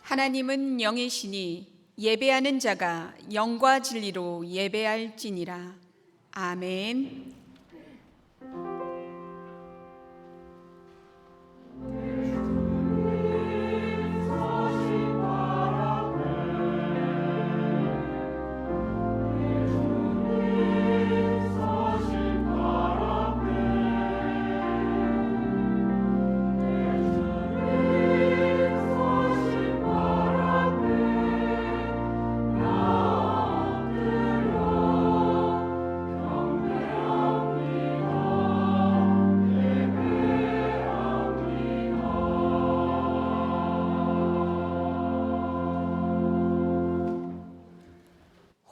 하나님은 영이시니 예배하는 자가 영과 진리로 예배할지니라. 아멘.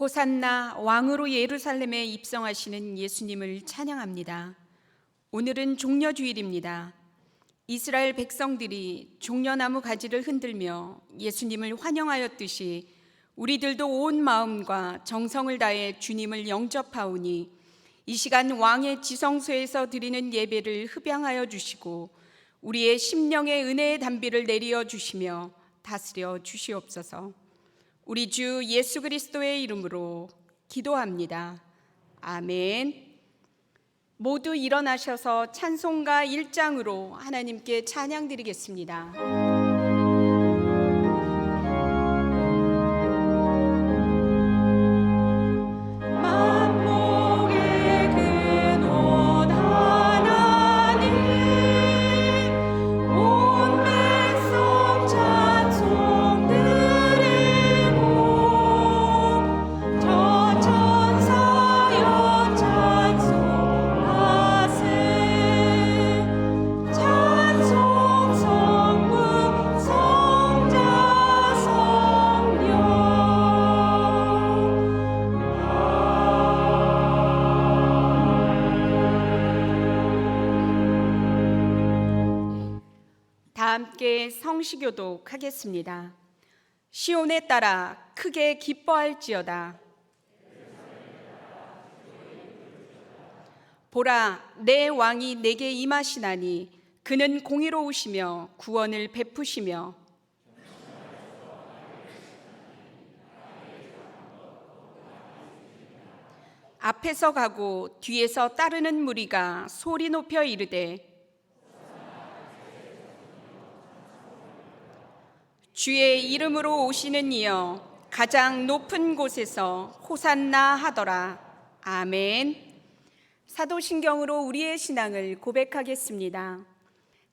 호산나 왕으로 예루살렘에 입성하시는 예수님을 찬양합니다. 오늘은 종려주일입니다. 이스라엘 백성들이 종려나무 가지를 흔들며 예수님을 환영하였듯이 우리들도 온 마음과 정성을 다해 주님을 영접하오니 이 시간 왕의 지성소에서 드리는 예배를 흡양하여 주시고 우리의 심령의 은혜의 담비를 내리어 주시며 다스려 주시옵소서. 우리 주 예수 그리스도의 이름으로 기도합니다. 아멘. 모두 일어나셔서 찬송가 1장으로 하나님께 찬양 드리겠습니다. 함께 성시교독 하겠습니다. 시온에 따라 크게 기뻐할지어다. 보라, 내 왕이 내게 임하시나니 그는 공의로우시며 구원을 베푸시며 앞에서 가고 뒤에서 따르는 무리가 소리 높여 이르되 주의 이름으로 오시는 이여 가장 높은 곳에서 호산나 하더라. 아멘. 사도신경으로 우리의 신앙을 고백하겠습니다.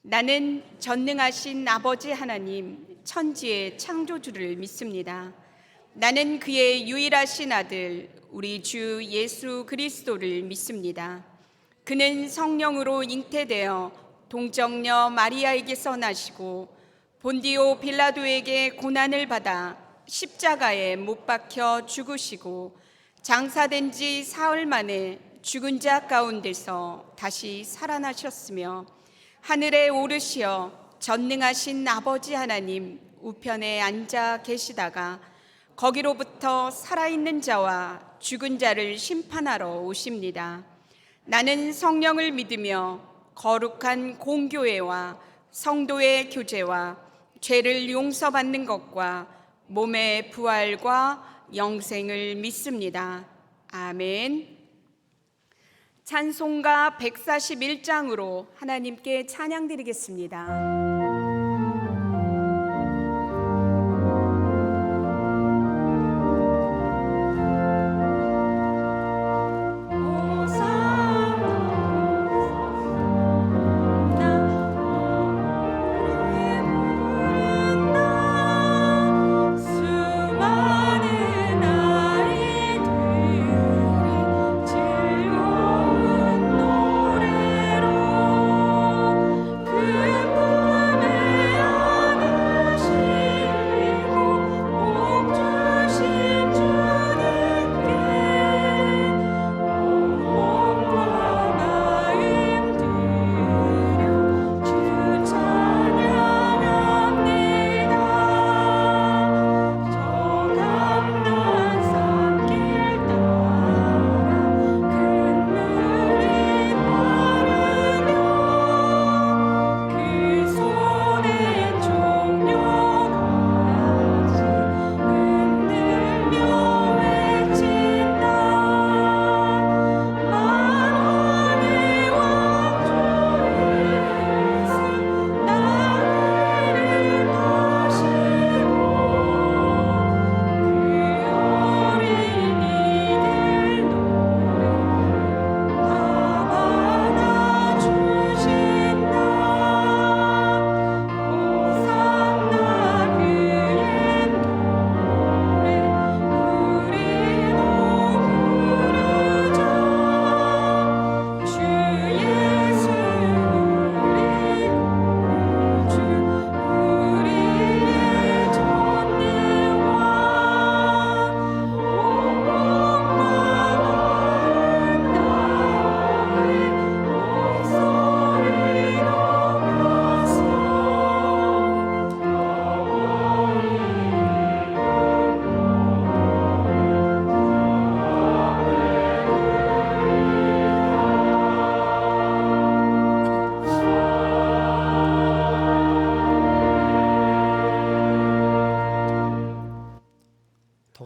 나는 전능하신 아버지 하나님 천지의 창조주를 믿습니다. 나는 그의 유일하신 아들 우리 주 예수 그리스도를 믿습니다. 그는 성령으로 잉태되어 동정녀 마리아에게서 나시고 본디오 빌라도에게 고난을 받아 십자가에 못 박혀 죽으시고 장사된 지 사흘 만에 죽은 자 가운데서 다시 살아나셨으며 하늘에 오르시어 전능하신 아버지 하나님 우편에 앉아 계시다가 거기로부터 살아있는 자와 죽은 자를 심판하러 오십니다. 나는 성령을 믿으며 거룩한 공교회와 성도의 교제와 죄를 용서받는 것과 몸의 부활과 영생을 믿습니다. 아멘. 찬송가 141장으로 하나님께 찬양 드리겠습니다. 그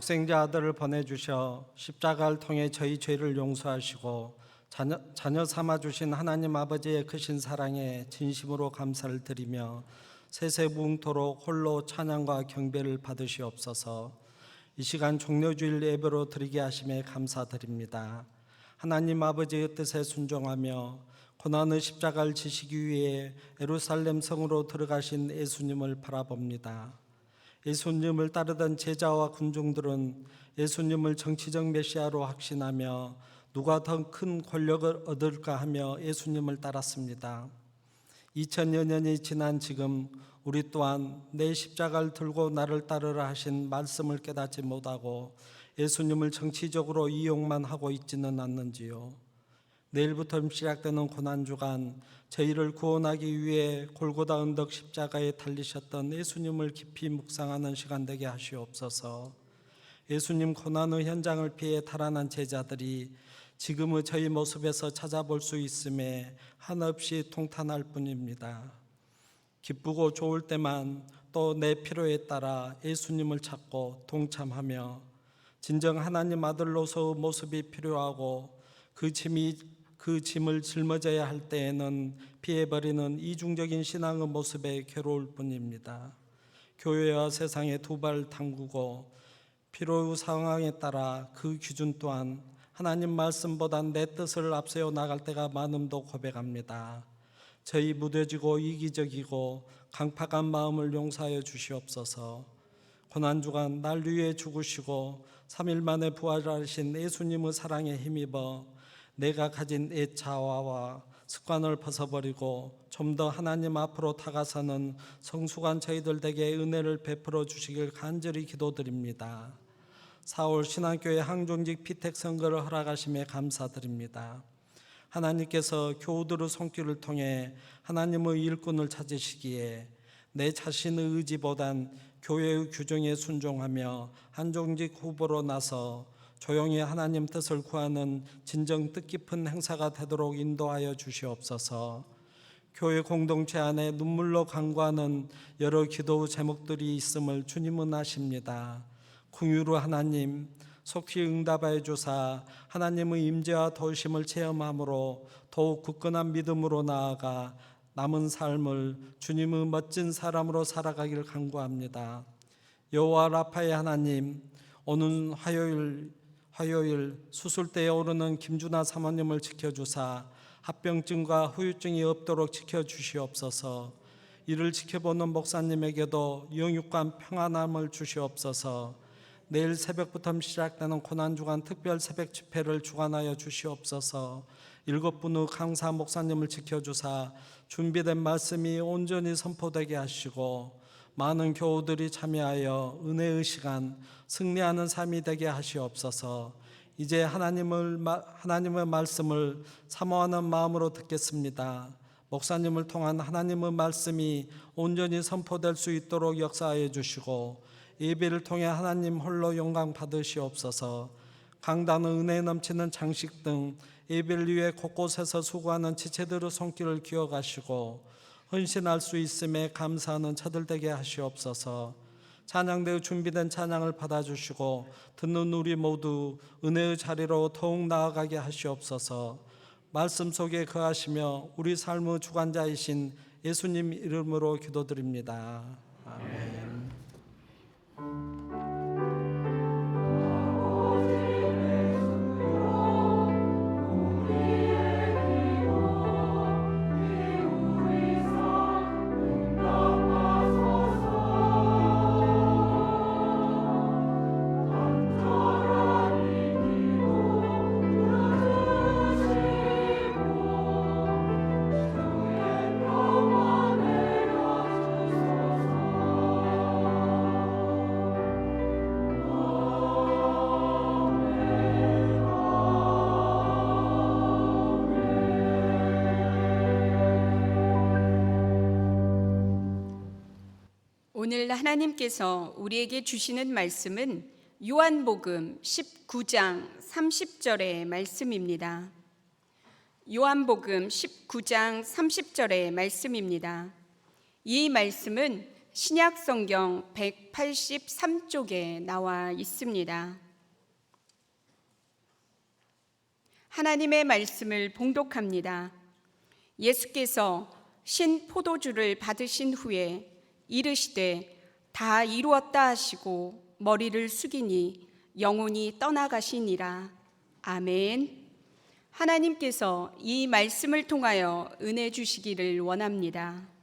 독생자 아들을 보내주셔 십자가를 통해 저희 죄를 용서하시고 자녀 삼아 주신 하나님 아버지의 크신 사랑에 진심으로 감사를 드리며 세세무흥토록 홀로 찬양과 경배를 받으시옵소서. 이 시간 종려주일 예배로 드리게 하심에 감사드립니다. 하나님 아버지의 뜻에 순종하며 고난의 십자가를 지시기 위해 예루살렘 성으로 들어가신 예수님을 바라봅니다. 예수님을 따르던 제자와 군중들은 예수님을 정치적 메시아로 확신하며 누가 더 큰 권력을 얻을까 하며 예수님을 따랐습니다. 2000여 년이 지난 지금 우리 또한 내 십자가를 들고 나를 따르라 하신 말씀을 깨닫지 못하고 예수님을 정치적으로 이용만 하고 있지는 않는지요. 내일부터 시작되는 고난주간 저희를 구원하기 위해 골고다 언덕 십자가에 달리셨던 예수님을 깊이 묵상하는 시간 되게 하시옵소서. 예수님 고난의 현장을 피해 달아난 제자들이 지금의 저희 모습에서 찾아볼 수 있음에 한없이 통탄할 뿐입니다. 기쁘고 좋을 때만 또 내 필요에 따라 예수님을 찾고 동참하며 진정 하나님 아들로서의 모습이 필요하고 그 짐을 짊어져야 할 때에는 피해버리는 이중적인 신앙의 모습에 괴로울 뿐입니다. 교회와 세상에 두 발 담그고 필요의 상황에 따라 그 기준 또한 하나님 말씀보다 내 뜻을 앞세워 나갈 때가 많음도 고백합니다. 저희 무뎌지고 이기적이고 강팍한 마음을 용서하여 주시옵소서. 고난주간 날 위해 죽으시고 3일 만에 부활하신 예수님의 사랑에 힘입어 내가 가진 애차와 습관을 벗어버리고 좀 더 하나님 앞으로 다가서는 성숙한 저희들 에게 은혜를 베풀어 주시길 간절히 기도드립니다. 4월 신앙교회 항종직 피택 선거를 허락하심에 감사드립니다. 하나님께서 교우들의 손길을 통해 하나님의 일꾼을 찾으시기에 내 자신의 의지보단 교회의 규정에 순종하며 한종직 후보로 나서 조용히 하나님 뜻을 구하는 진정 뜻깊은 행사가 되도록 인도하여 주시옵소서. 교회 공동체 안에 눈물로 간구하는 여러 기도 제목들이 있음을 주님은 아십니다. 긍휼의 하나님, 속히 응답하여 주사 하나님의 임재와 도우심을 체험함으로 더욱 굳건한 믿음으로 나아가 남은 삶을 주님의 멋진 사람으로 살아가기를 간구합니다. 여호와 라파의 하나님, 오는 화요일 수술대에 오르는 김준하 사모님을 지켜주사 합병증과 후유증이 없도록 지켜주시옵소서. 이를 지켜보는 목사님에게도 영육간 평안함을 주시옵소서. 내일 새벽부터 시작되는 고난주간 특별 새벽 집회를 주관하여 주시옵소서. 7분의 강사 목사님을 지켜주사 준비된 말씀이 온전히 선포되게 하시고 많은 교우들이 참여하여 은혜의 시간 승리하는 삶이 되게 하시옵소서. 이제 하나님의 말씀을 사모하는 마음으로 듣겠습니다. 목사님을 통한 하나님의 말씀이 온전히 선포될 수 있도록 역사하여 주시고 예배를 통해 하나님 홀로 영광 받으시옵소서. 강단의 은혜 넘치는 장식 등 예배를 위해 곳곳에서 수고하는 지체들의 손길을 기억하시고 헌신할 수 있음에 감사하는 저들 되게 하시옵소서. 찬양대에 준비된 찬양을 받아주시고 듣는 우리 모두 은혜의 자리로 더욱 나아가게 하시옵소서. 말씀 속에 거하시며 우리 삶의 주관자이신 예수님 이름으로 기도드립니다. 아멘. 오늘 하나님께서 우리에게 주시는 말씀은 요한복음 19장 30절의 말씀입니다. 요한복음 19장 30절의 말씀입니다. 이 말씀은 신약 성경 183쪽에 나와 있습니다. 하나님의 말씀을 봉독합니다. 예수께서 신 포도주를 받으신 후에 이르시되 다 이루었다 하시고 머리를 숙이니 영혼이 떠나가시니라. 아멘. 하나님께서 이 말씀을 통하여 은혜 주시기를 원합니다.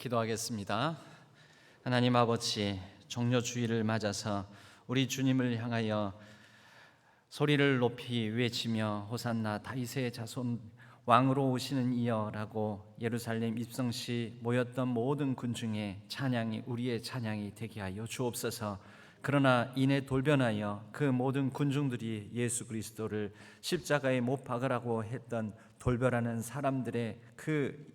기도하겠습니다. 하나님 아버지, 종려주의를 맞아서 우리 주님을 향하여 소리를 높이 외치며 호산나 다윗의 자손 왕으로 오시는 이여라고 예루살렘 입성시 모였던 모든 군중의 찬양이 우리의 찬양이 되게 하여 주옵소서. 그러나 이내 돌변하여 그 모든 군중들이 예수 그리스도를 십자가에 못 박으라고 했던 돌변하는 사람들의 그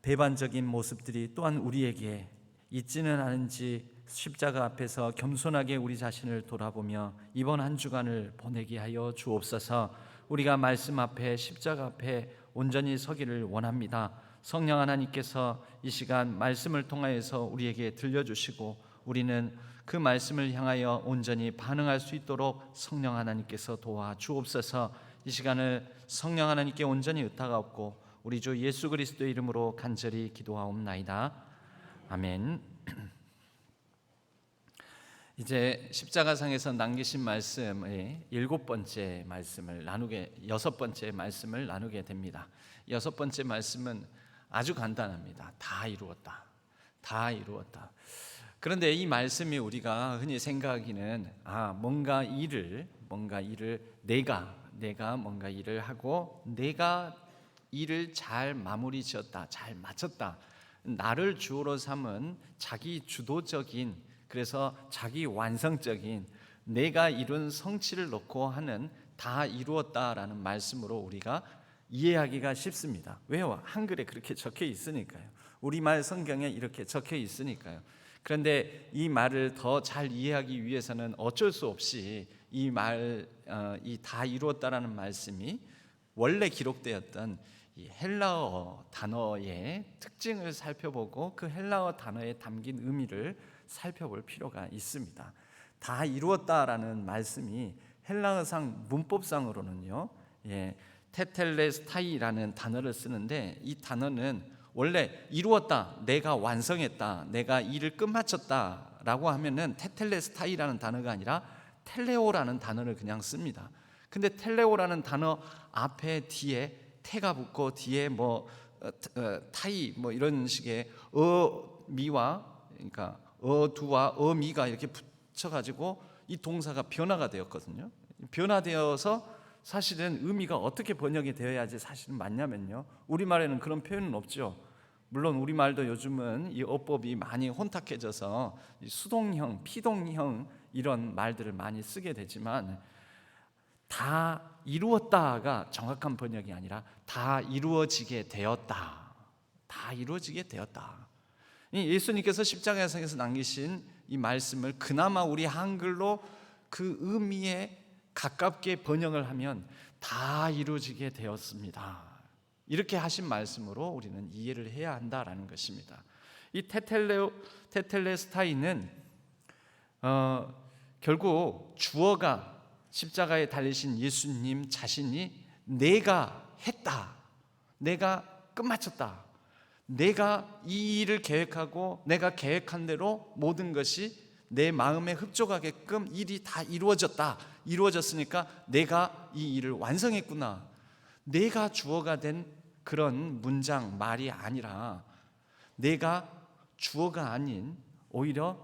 배반적인 모습들이 또한 우리에게 있지는 않은지 십자가 앞에서 겸손하게 우리 자신을 돌아보며 이번 한 주간을 보내게 하여 주옵소서. 우리가 말씀 앞에 십자가 앞에 온전히 서기를 원합니다. 성령 하나님께서 이 시간 말씀을 통하여서 우리에게 들려주시고 우리는 그 말씀을 향하여 온전히 반응할 수 있도록 성령 하나님께서 도와 주옵소서. 이 시간을 성령 하나님께 온전히 의탁하옵고 우리 주 예수 그리스도의 이름으로 간절히 기도하옵나이다. 아멘. 이제 십자가상에서 남기신 말씀의 여섯 번째 말씀을 나누게 됩니다. 여섯 번째 말씀은 아주 간단합니다. 다 이루었다. 다 이루었다. 그런데 이 말씀이 우리가 흔히 생각하기는 뭔가 일을 내가 뭔가 일을 하고 내가 일을 잘 마무리 지었다, 잘 마쳤다. 나를 주어로 삼은 자기 주도적인, 그래서 자기 완성적인 내가 이룬 성취를 놓고 하는 다 이루었다라는 말씀으로 우리가 이해하기가 쉽습니다. 왜요? 한글에 그렇게 적혀 있으니까요. 우리말 성경에 이렇게 적혀 있으니까요. 그런데 이 말을 더 잘 이해하기 위해서는 어쩔 수 없이 이 다 이루었다라는 말씀이 원래 기록되었던 이 헬라어 단어의 특징을 살펴보고 그 헬라어 단어에 담긴 의미를 살펴볼 필요가 있습니다. 다 이루었다라는 말씀이 헬라어상 문법상으로는요, 테텔레스타이라는 단어를 쓰는데 이 단어는 원래 이루었다, 내가 완성했다, 내가 일을 끝마쳤다라고 하면은 테텔레스타이라는 단어가 아니라 텔레오라는 단어를 그냥 씁니다. 근데 텔레오라는 단어 앞에 뒤에 태가 붙고 뒤에 타이 이런 식의 미와 그러니까 두와 미가 이렇게 붙여가지고 이 동사가 변화가 되었거든요. 변화되어서 사실은 의미가 어떻게 번역이 되어야지 사실은 맞냐면요, 우리말에는 그런 표현은 없죠. 물론 우리말도 요즘은 이 어법이 많이 혼탁해져서 수동형, 피동형 이런 말들을 많이 쓰게 되지만 다 이루었다가 정확한 번역이 아니라 다 이루어지게 되었다. 다 이루어지게 되었다. 예수님께서 십자가상에서 남기신 이 말씀을 그나마 우리 한글로 그 의미에 가깝게 번역을 하면 다 이루어지게 되었습니다. 이렇게 하신 말씀으로 우리는 이해를 해야 한다라는 것입니다. 이 테텔레스타이는 결국 주어가 십자가에 달리신 예수님 자신이 내가 했다, 내가 끝마쳤다, 내가 이 일을 계획하고 내가 계획한 대로 모든 것이 내 마음에 흡족하게끔 일이 다 이루어졌으니까 내가 이 일을 완성했구나, 내가 주어가 된 그런 문장 말이 아니라 내가 주어가 아닌 오히려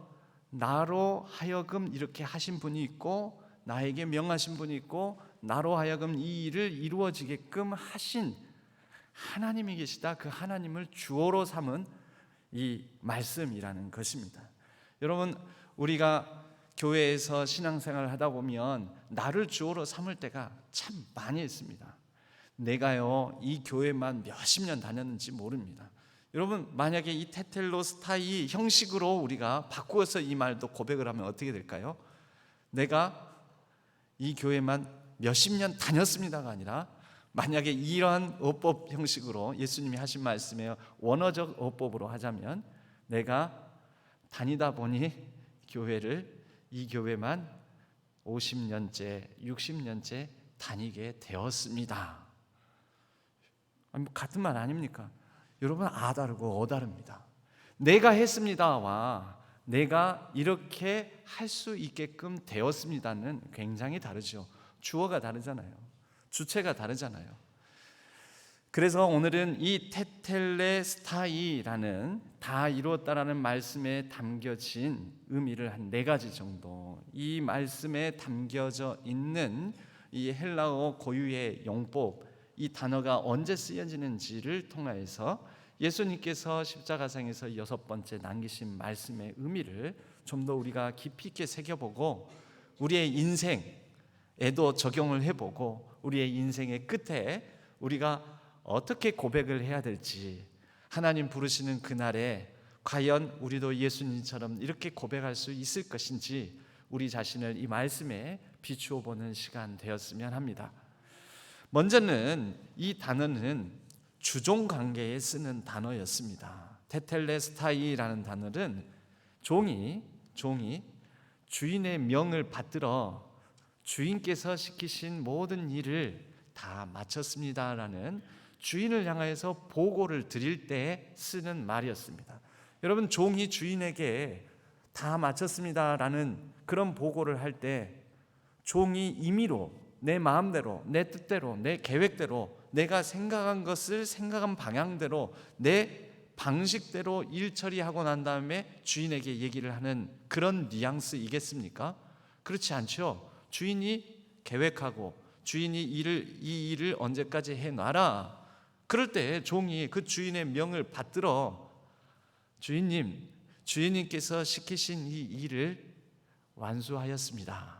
나로 하여금 이렇게 하신 분이 있고 나에게 명하신 분이 있고 나로 하여금 이 일을 이루어지게끔 하신 하나님이 계시다. 그 하나님을 주어로 삼은 이 말씀이라는 것입니다. 여러분, 우리가 교회에서 신앙생활을 하다 보면 나를 주어로 삼을 때가 참 많이 있습니다. 내가요 이 교회만 몇십 년 다녔는지 모릅니다. 여러분, 만약에 이 테텔로스타이 형식으로 우리가 바꾸어서 이 말도 고백을 하면 어떻게 될까요? 내가 이 교회만 몇십 년 다녔습니다가 아니라 만약에 이러한 어법 형식으로 예수님이 하신 말씀에 원어적 어법으로 하자면 내가 다니다 보니 이 교회만 50년째 60년째 다니게 되었습니다. 같은 말 아닙니까? 여러분, 다르고 다릅니다. 내가 했습니다와 내가 이렇게 할 수 있게끔 되었습니다는 굉장히 다르죠. 주어가 다르잖아요. 주체가 다르잖아요. 그래서 오늘은 이 테텔레스타이라는 다 이루었다라는 말씀에 담겨진 의미를 한 4가지 정도, 이 말씀에 담겨져 있는 이 헬라어 고유의 용법, 이 단어가 언제 쓰여지는지를 통해서 예수님께서 십자가상에서 6번째 남기신 말씀의 의미를 좀 더 우리가 깊이 있게 새겨보고 우리의 인생에도 적용을 해보고 우리의 인생의 끝에 우리가 어떻게 고백을 해야 될지, 하나님 부르시는 그날에 과연 우리도 예수님처럼 이렇게 고백할 수 있을 것인지 우리 자신을 이 말씀에 비추어 보는 시간 되었으면 합니다. 먼저는 이 단어는 주종 관계에 쓰는 단어였습니다. 테텔레스타이라는 단어는 종이 주인의 명을 받들어 주인께서 시키신 모든 일을 다 마쳤습니다라는 주인을 향해서 보고를 드릴 때 쓰는 말이었습니다. 여러분, 종이 주인에게 다 마쳤습니다라는 그런 보고를 할 때 종이 임의로 내 마음대로, 내 뜻대로, 내 계획대로, 내가 생각한 것을 생각한 방향대로 내 방식대로 일 처리하고 난 다음에 주인에게 얘기를 하는 그런 뉘앙스이겠습니까? 그렇지 않죠. 주인이 계획하고 주인이 이 일을 언제까지 해놔라. 그럴 때 종이 그 주인의 명을 받들어 주인님께서 시키신 이 일을 완수하였습니다.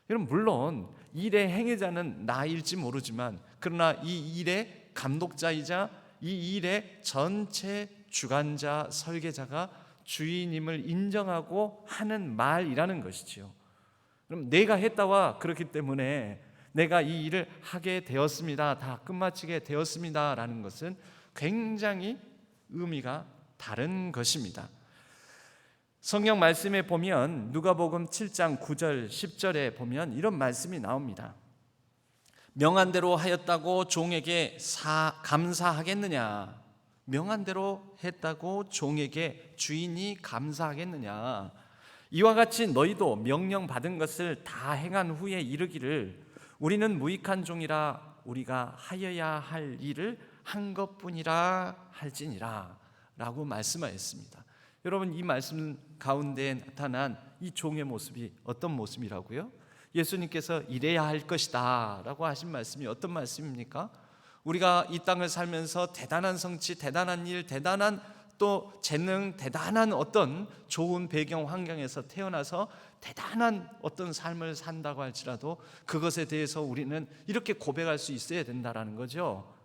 여러분, 물론 일의 행위자는 나일지 모르지만 그러나 이 일의 감독자이자 이 일의 전체 주관자, 설계자가 주인임을 인정하고 하는 말이라는 것이지요. 그럼 내가 했다와 그렇기 때문에 내가 이 일을 하게 되었습니다, 다 끝마치게 되었습니다라는 것은 굉장히 의미가 다른 것입니다. 성경 말씀에 보면 누가복음 7장 9절 10절에 보면 이런 말씀이 나옵니다. 명한 대로 하였다고 종에게 감사하겠느냐? 명한 대로 했다고 종에게 주인이 감사하겠느냐? 이와 같이 너희도 명령 받은 것을 다 행한 후에 이르기를 우리는 무익한 종이라 우리가 하여야 할 일을 한 것뿐이라 할지니라 라고 말씀하였습니다. 여러분, 이 말씀 가운데 나타난 이 종의 모습이 어떤 모습이라고요? 예수님께서 이래야 할 것이다 라고 하신 말씀이 어떤 말씀입니까? 우리가 이 땅을 살면서 대단한 성취, 대단한 일, 대단한 또 재능, 대단한 어떤 좋은 배경 환경에서 태어나서 대단한 어떤 삶을 산다고 할지라도 그것에 대해서 우리는 이렇게 고백할 수 있어야 된다라는 거죠.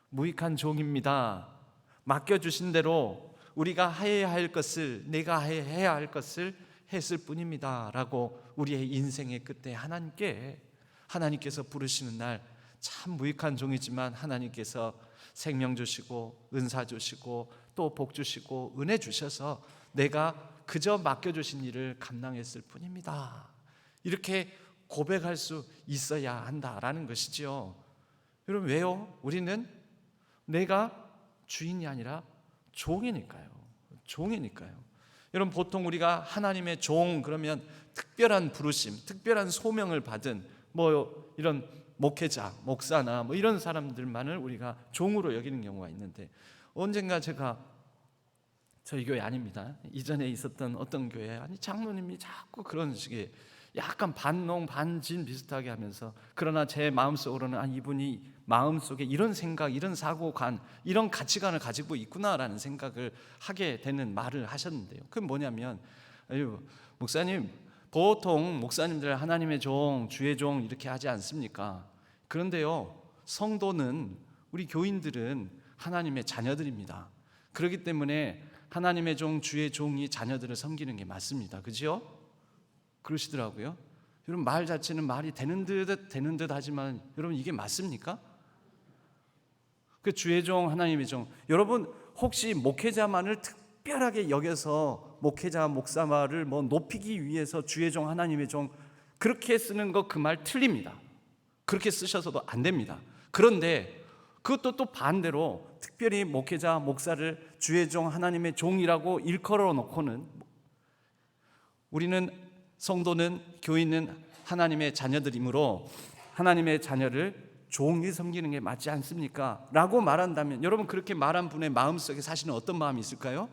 무익한 종입니다. 맡겨주신 대로 우리가 해야 할 것을, 내가 해야 할 것을 했을 뿐입니다 라고 우리의 인생의 끝에 하나님께서 부르시는 날 참 무익한 종이지만 하나님께서 생명 주시고 은사 주시고 또 복 주시고 은혜 주셔서 내가 그저 맡겨주신 일을 감당했을 뿐입니다, 이렇게 고백할 수 있어야 한다라는 것이지요. 여러분, 왜요? 우리는 내가 주인이 아니라 종이니까요. 여러분, 보통 우리가 하나님의 종 그러면 특별한 부르심, 특별한 소명을 받은 이런 목회자, 목사나 이런 사람들만을 우리가 종으로 여기는 경우가 있는데, 언젠가 제가 저희 교회 아닙니다, 이전에 있었던 어떤 교회 장로님이 자꾸 그런 식의 약간 반농 반진 비슷하게 하면서, 그러나 제 마음속으로는 이분이 마음속에 이런 생각, 이런 사고관, 이런 가치관을 가지고 있구나라는 생각을 하게 되는 말을 하셨는데요. 그건 뭐냐면, 목사님, 보통 목사님들 하나님의 종, 주의 종 이렇게 하지 않습니까? 그런데요, 성도는, 우리 교인들은 하나님의 자녀들입니다. 그렇기 때문에 하나님의 종, 주의 종이 자녀들을 섬기는 게 맞습니다. 그죠? 그러시더라고요. 여러분, 말 자체는 말이 되는 듯 하지만 여러분, 이게 맞습니까? 그 주의 종, 하나님의 종, 여러분 혹시 목회자만을 특별하게 여겨서 목회자, 목사말을 높이기 위해서 주의 종, 하나님의 종 그렇게 쓰는 거, 그 말 틀립니다. 그렇게 쓰셔서도 안 됩니다. 그런데 그것도 또 반대로 특별히 목회자, 목사를 주의 종, 하나님의 종이라고 일컬어 놓고는, 우리는 성도는, 교인은 하나님의 자녀들이므로 하나님의 자녀를 종이 섬기는 게 맞지 않습니까? 라고 말한다면, 여러분, 그렇게 말한 분의 마음속에 사실은 어떤 마음이 있을까요?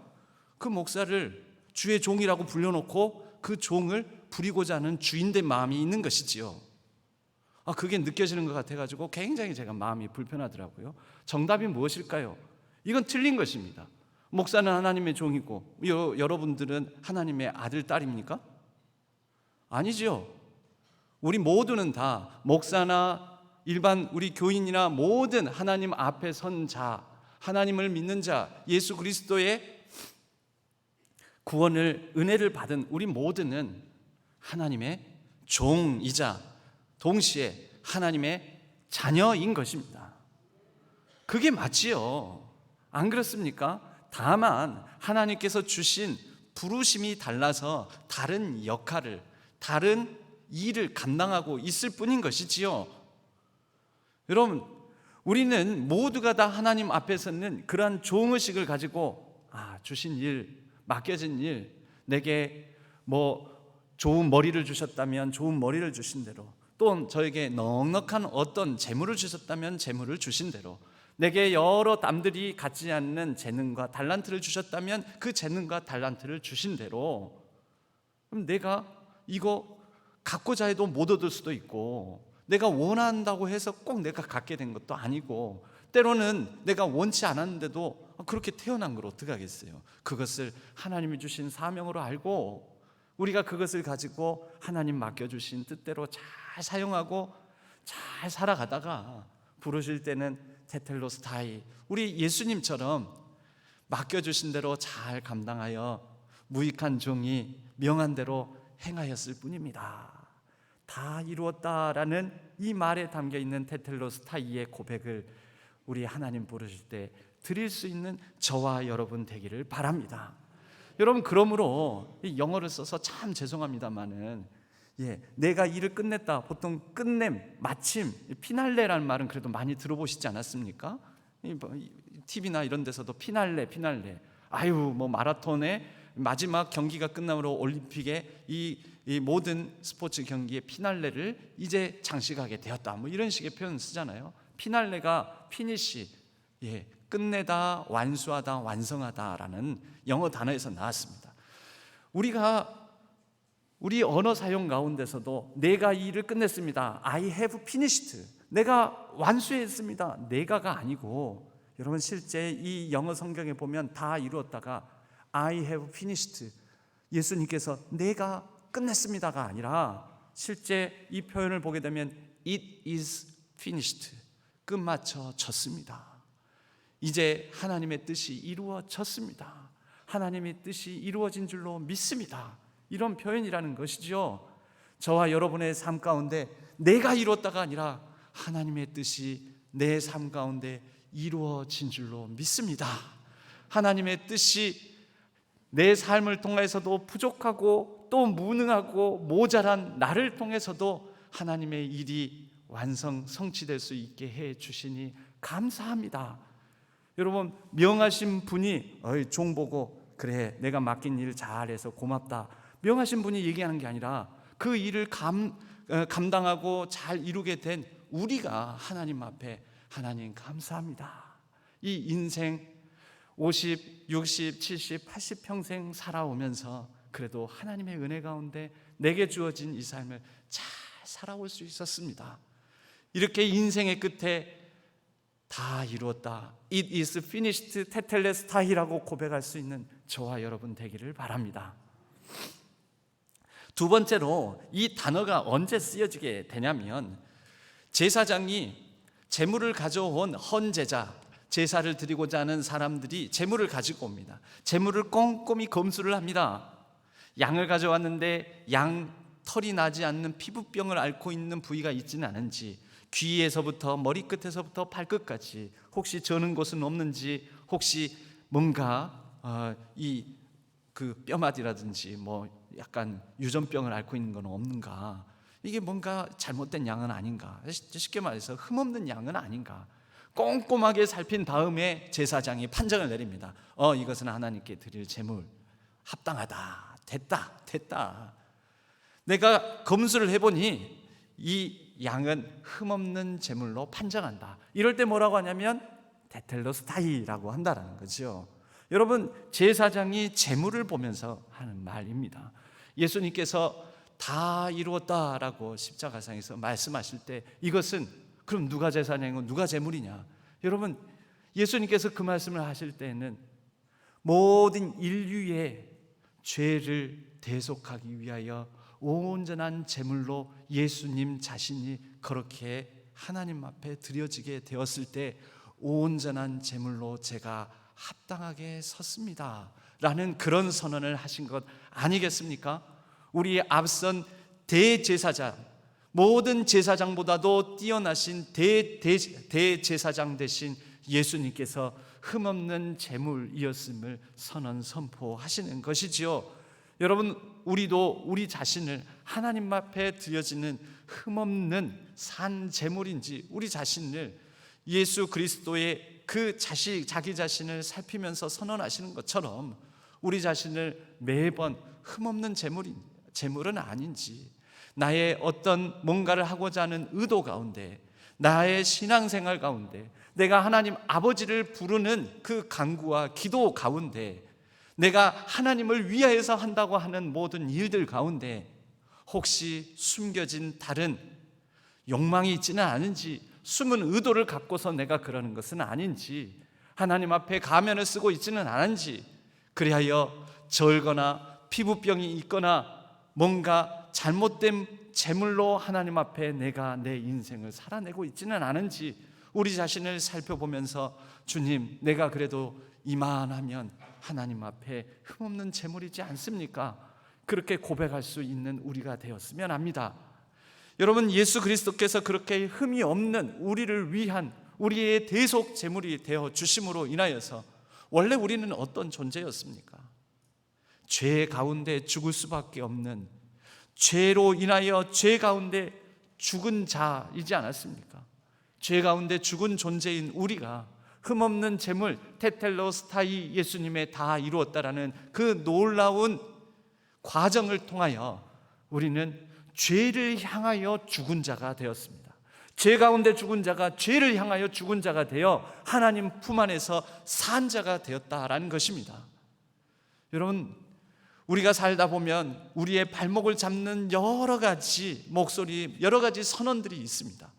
그 목사를 주의 종이라고 불려놓고 그 종을 부리고자 하는 주인된 마음이 있는 것이지요. 그게 느껴지는 것 같아가지고 굉장히 제가 마음이 불편하더라고요. 정답이 무엇일까요? 이건 틀린 것입니다. 목사는 하나님의 종이고 여러분들은 하나님의 아들, 딸입니까? 아니죠. 우리 모두는 다 목사나 일반 우리 교인이나 모든 하나님 앞에 선 자, 하나님을 믿는 자, 예수 그리스도의 구원을 은혜를 받은 우리 모두는 하나님의 종이자 동시에 하나님의 자녀인 것입니다. 그게 맞지요. 안 그렇습니까? 다만 하나님께서 주신 부르심이 달라서 다른 역할을, 다른 일을 감당하고 있을 뿐인 것이지요. 여러분, 우리는 모두가 다 하나님 앞에서는 그러한 종의식을 가지고 주신 일, 맡겨진 일, 내게 좋은 머리를 주셨다면 좋은 머리를 주신 대로, 또 저에게 넉넉한 어떤 재물을 주셨다면 재물을 주신 대로, 내게 여러 남들이 갖지 않는 재능과 달란트를 주셨다면 그 재능과 달란트를 주신 대로, 그럼 내가 이거 갖고자 해도 못 얻을 수도 있고, 내가 원한다고 해서 꼭 내가 갖게 된 것도 아니고, 때로는 내가 원치 않았는데도 그렇게 태어난 걸 어떻게 하겠어요? 그것을 하나님이 주신 사명으로 알고 우리가 그것을 가지고 하나님 맡겨주신 뜻대로 잘 사용하고 잘 살아가다가 부르실 때는 테텔로스타이, 우리 예수님처럼 맡겨주신 대로 잘 감당하여 무익한 종이 명한 대로 행하였을 뿐입니다. 다 이루었다라는 이 말에 담겨있는 테텔로스타이의 고백을 우리 하나님 부르실 때 드릴 수 있는 저와 여러분 되기를 바랍니다. 여러분, 그러므로 이 영어를 써서 참 죄송합니다만은, 내가 일을 끝냈다, 보통 끝냄, 마침, 피날레라는 말은 그래도 많이 들어보시지 않았습니까? TV나 이런 데서도 피날레. 마라톤의 마지막 경기가 끝나므로 올림픽의 이 모든 스포츠 경기의 피날레를 이제 장식하게 되었다, 이런 식의 표현을 쓰잖아요. 피날레가 피니시, 끝내다, 완수하다, 완성하다라는 영어 단어에서 나왔습니다. 우리 언어 사용 가운데서도 내가 이 일을 끝냈습니다, I have finished, 내가 완수했습니다, 내가가 아니고, 여러분 실제 이 영어 성경에 보면 다 이루었다가 I have finished, 예수님께서 내가 끝냈습니다가 아니라 실제 이 표현을 보게 되면 It is finished, 끝마쳐졌습니다. 이제 하나님의 뜻이 이루어졌습니다. 하나님의 뜻이 이루어진 줄로 믿습니다. 이런 표현이라는 것이죠. 저와 여러분의 삶 가운데 내가 이루었다가 아니라 하나님의 뜻이 내 삶 가운데 이루어진 줄로 믿습니다. 하나님의 뜻이 내 삶을 통해서도 부족하고 또 무능하고 모자란 나를 통해서도 하나님의 일이 성취될 수 있게 해 주시니 감사합니다. 여러분, 명하신 분이 종 보고 그래 내가 맡긴 일 잘해서 고맙다, 명하신 분이 얘기하는 게 아니라 그 일을 감당하고 잘 이루게 된 우리가 하나님 앞에 하나님 감사합니다. 이 인생 50, 60, 70, 80평생 살아오면서 그래도 하나님의 은혜 가운데 내게 주어진 이 삶을 잘 살아올 수 있었습니다. 이렇게 인생의 끝에 다 이루었다, It is finished, 테텔레스타이라고 고백할 수 있는 저와 여러분 되기를 바랍니다. 두 번째로 이 단어가 언제 쓰여지게 되냐면, 제사장이 제물을 가져온 헌제자, 제사를 드리고자 하는 사람들이 제물을 가지고 옵니다. 제물을 꼼꼼히 검수를 합니다. 양을 가져왔는데 양 털이 나지 않는 피부병을 앓고 있는 부위가 있지는 않은지, 귀에서부터 머리끝에서부터 발끝까지 혹시 저는 곳은 없는지, 혹시 뭔가 그 뼈마디라든지 약간 유전병을 앓고 있는 건 없는가, 이게 뭔가 잘못된 양은 아닌가, 쉽게 말해서 흠없는 양은 아닌가 꼼꼼하게 살핀 다음에 제사장이 판정을 내립니다. 이것은 하나님께 드릴 제물 합당하다, 됐다. 내가 검수를 해보니 이 양은 흠없는 제물로 판정한다. 이럴 때 뭐라고 하냐면 테텔로스타이라고 한다라는 거죠. 여러분, 제사장이 제물을 보면서 하는 말입니다. 예수님께서 다 이루었다라고 십자가상에서 말씀하실 때 이것은 그럼 누가 제사장이고 누가 제물이냐? 여러분, 예수님께서 그 말씀을 하실 때에는 모든 인류의 죄를 대속하기 위하여 온전한 제물로 예수님 자신이 그렇게 하나님 앞에 드려지게 되었을 때 온전한 제물로 제가 합당하게 섰습니다 라는 그런 선언을 하신 것 아니겠습니까? 우리의 앞선 대제사장, 모든 제사장보다도 뛰어나신 대제사장 되신 예수님께서 흠없는 제물이었음을 선포하시는 것이지요. 여러분, 우리도 우리 자신을 하나님 앞에 드려지는 흠없는 산 제물인지 우리 자신을 예수 그리스도의 자기 자신을 살피면서 선언하시는 것처럼 우리 자신을 매번 흠없는 제물은 아닌지, 나의 어떤 뭔가를 하고자 하는 의도 가운데, 나의 신앙생활 가운데, 내가 하나님 아버지를 부르는 그 간구와 기도 가운데, 내가 하나님을 위하여서 한다고 하는 모든 일들 가운데 혹시 숨겨진 다른 욕망이 있지는 않은지, 숨은 의도를 갖고서 내가 그러는 것은 아닌지, 하나님 앞에 가면을 쓰고 있지는 않은지, 그리하여 절거나 피부병이 있거나 뭔가 잘못된 제물로 하나님 앞에 내가 내 인생을 살아내고 있지는 않은지 우리 자신을 살펴보면서, 주님, 내가 그래도 이만하면 하나님 앞에 흠없는 제물이지 않습니까? 그렇게 고백할 수 있는 우리가 되었으면 합니다. 여러분, 예수 그리스도께서 그렇게 흠이 없는 우리를 위한 우리의 대속 제물이 되어 주심으로 인하여서 원래 우리는 어떤 존재였습니까? 죄 가운데 죽을 수밖에 없는, 죄로 인하여 죄 가운데 죽은 자이지 않았습니까? 죄 가운데 죽은 존재인 우리가 흠없는 제물 테텔로스타이 예수님의 다 이루었다라는 그 놀라운 과정을 통하여 우리는 죄를 향하여 죽은 자가 되었습니다. 죄 가운데 죽은 자가 죄를 향하여 죽은 자가 되어 하나님 품 안에서 산 자가 되었다라는 것입니다. 여러분, 우리가 살다 보면 우리의 발목을 잡는 여러 가지 목소리, 여러 가지 선언들이 있습니다.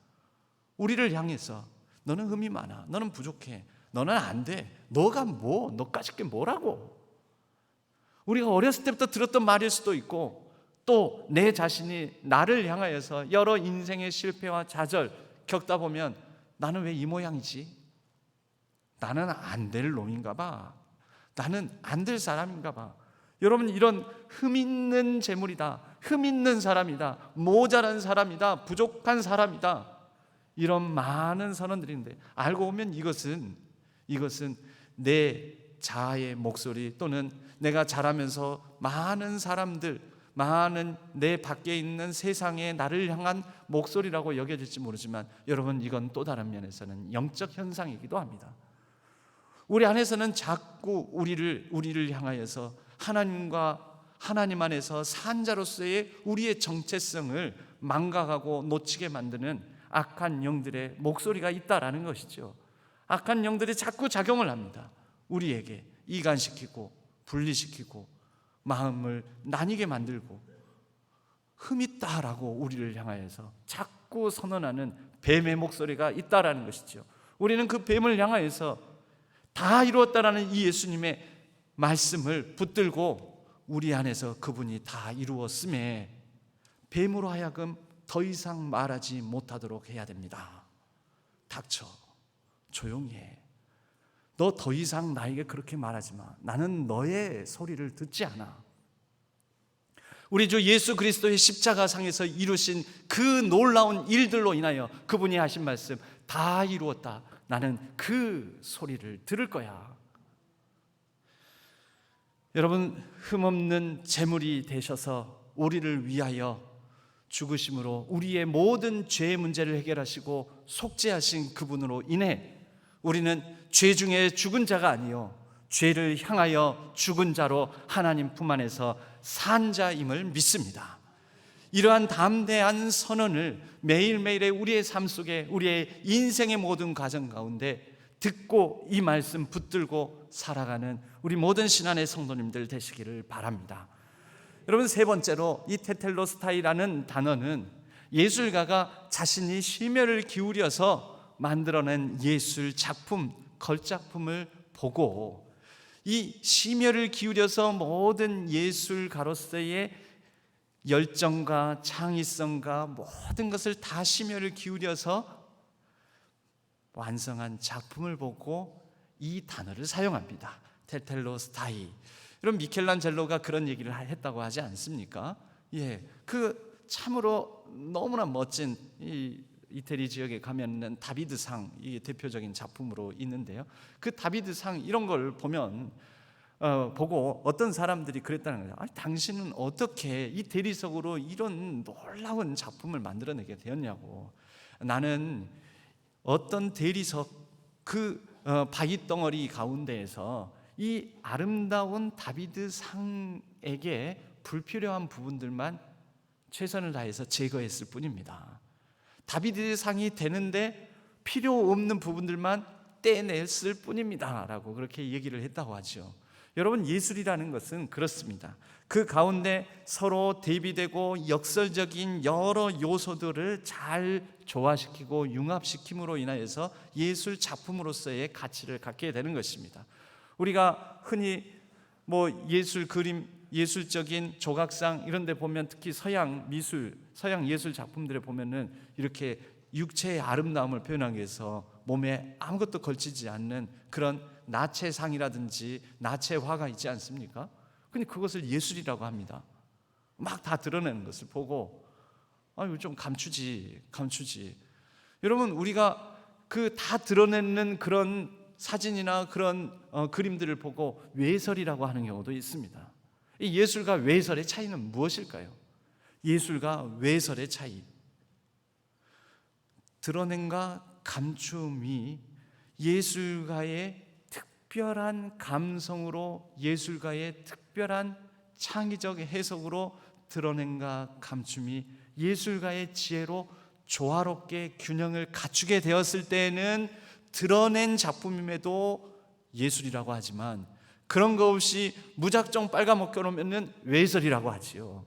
우리를 향해서 너는 흠이 많아, 너는 부족해, 너는 안 돼, 너가 뭐, 너까짓 게 뭐라고. 우리가 어렸을 때부터 들었던 말일 수도 있고, 또 내 자신이 나를 향하여서 여러 인생의 실패와 좌절 겪다 보면 나는 왜 이 모양이지? 나는 안 될 놈인가 봐. 나는 안 될 사람인가 봐. 여러분, 이런 흠 있는 재물이다, 흠 있는 사람이다, 모자란 사람이다, 부족한 사람이다, 이런 많은 선언들인데 알고 보면 이것은 내 자아의 목소리, 또는 내가 자라면서 많은 사람들, 많은 내 밖에 있는 세상의 나를 향한 목소리라고 여겨질지 모르지만, 여러분, 이건 또 다른 면에서는 영적 현상이기도 합니다. 우리 안에서는 자꾸 우리를 향하여서 하나님 안에서 산 자로서의 우리의 정체성을 망각하고 놓치게 만드는 악한 영들의 목소리가 있다라는 것이죠. 악한 영들이 자꾸 작용을 합니다. 우리에게 이간시키고 분리시키고 마음을 나뉘게 만들고, 흠 있다라고 우리를 향하여서 자꾸 선언하는 뱀의 목소리가 있다라는 것이죠. 우리는 그 뱀을 향하여서 다 이루었다라는 이 예수님의 말씀을 붙들고 우리 안에서 그분이 다 이루었음에 뱀으로 하여금 더 이상 말하지 못하도록 해야 됩니다. 닥쳐, 조용히 해. 너 더 이상 나에게 그렇게 말하지 마. 나는 너의 소리를 듣지 않아. 우리 주 예수 그리스도의 십자가상에서 이루신 그 놀라운 일들로 인하여 그분이 하신 말씀, 다 이루었다. 나는 그 소리를 들을 거야. 여러분, 흠없는 제물이 되셔서 우리를 위하여 죽으심으로 우리의 모든 죄의 문제를 해결하시고 속죄하신 그분으로 인해 우리는 죄 중에 죽은 자가 아니요 죄를 향하여 죽은 자로 하나님 품 안에서 산 자임을 믿습니다. 이러한 담대한 선언을 매일매일의 우리의 삶 속에, 우리의 인생의 모든 과정 가운데 듣고 이 말씀 붙들고 살아가는 우리 모든 신안의 성도님들 되시기를 바랍니다. 여러분, 세 번째로 이 테텔로스타이라는 단어는 예술가가 자신이 심혈을 기울여서 만들어낸 예술 작품, 걸작품을 보고 이 심혈을 기울여서 모든 예술가로서의 열정과 창의성과 모든 것을 다 심혈을 기울여서 완성한 작품을 보고 이 단어를 사용합니다. 테텔로스타이. 여러분, 미켈란젤로가 그런 얘기를 했다고 하지 않습니까? 그 참으로 너무나 멋진 이 이태리 지역에 가면은 다비드상, 이게 대표적인 작품으로 있는데요. 그 다비드상 이런 걸 보면 보고 어떤 사람들이 그랬다는 거예요. 아니, 당신은 어떻게 이 대리석으로 이런 놀라운 작품을 만들어내게 되었냐고. 나는 어떤 대리석 그 바위 덩어리 가운데에서 이 아름다운 다비드상에게 불필요한 부분들만 최선을 다해서 제거했을 뿐입니다. 다비드상이 되는데 필요 없는 부분들만 떼냈을 뿐입니다 라고 그렇게 얘기를 했다고 하죠. 여러분, 예술이라는 것은 그렇습니다. 그 가운데 서로 대비되고 역설적인 여러 요소들을 잘 조화시키고 융합시킴으로 인하여서 예술 작품으로서의 가치를 갖게 되는 것입니다. 우리가 흔히 예술 그림, 예술적인 조각상 이런 데 보면, 특히 서양 미술, 서양 예술 작품들에 보면은 이렇게 육체의 아름다움을 표현하기 위해서 몸에 아무것도 걸치지 않는 그런 나체상이라든지 나체화가 있지 않습니까? 근데 그것을 예술이라고 합니다. 막 다 드러내는 것을 보고 이거 좀 감추지. 여러분, 우리가 그 다 드러내는 그런 사진이나 그런 그림들을 보고 외설이라고 하는 경우도 있습니다. 이 예술과 외설의 차이는 무엇일까요? 예술과 외설의 차이, 드러냄과 감춤이 예술가의 특별한 감성으로, 예술가의 특별한 창의적 해석으로 드러냄과 감춤이 예술가의 지혜로 조화롭게 균형을 갖추게 되었을 때에는 드러낸 작품임에도 예술이라고 하지만, 그런 거 없이 무작정 빨가먹겨 놓으면 외설이라고 하지요.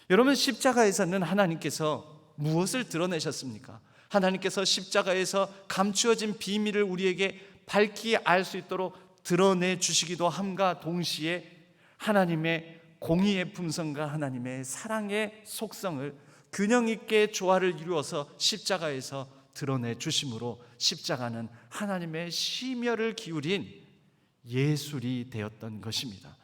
여러분, 십자가에서는 하나님께서 무엇을 드러내셨습니까? 하나님께서 십자가에서 감추어진 비밀을 우리에게 밝히 알 수 있도록 드러내 주시기도 함과 동시에 하나님의 공의의 품성과 하나님의 사랑의 속성을 균형 있게 조화를 이루어서 십자가에서 드러내 주심으로 십자가는 하나님의 심혈을 기울인 예술이 되었던 것입니다.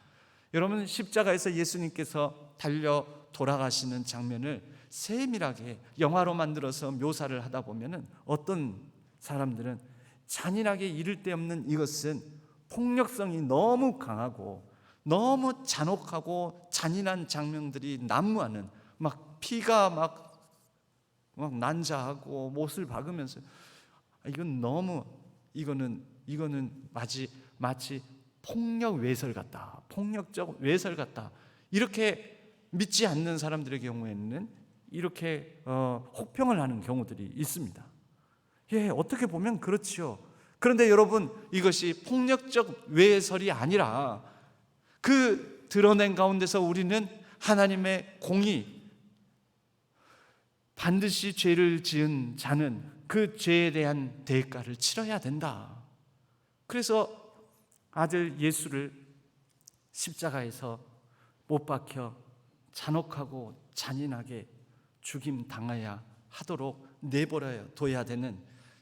여러분, 십자가에서 예수님께서 달려 돌아가시는 장면을 세밀하게 영화로 만들어서 묘사를 하다 보면은 어떤 사람들은 잔인하게 이를 데 없는 이것은 폭력성이 너무 강하고 너무 잔혹하고 잔인한 장면들이 난무하는, 막 피가 막 난자하고 못을 박으면서 이거는 마치 폭력 외설 같다, 폭력적 외설 같다, 이렇게 믿지 않는 사람들의 경우에는 이렇게 혹평을 하는 경우들이 있습니다. 어떻게 보면 그렇지요. 그런데 여러분, 이것이 폭력적 외설이 아니라 그 드러낸 가운데서 우리는 하나님의 공의, 반드시 죄를 지은 자는 그 죄에 대한 대가를 치러야 된다. 그래서 아들 예수를 십자가에서 못 박혀 잔혹하고 잔인하게 죽임 당해야 하도록 내버려 둬야 되는,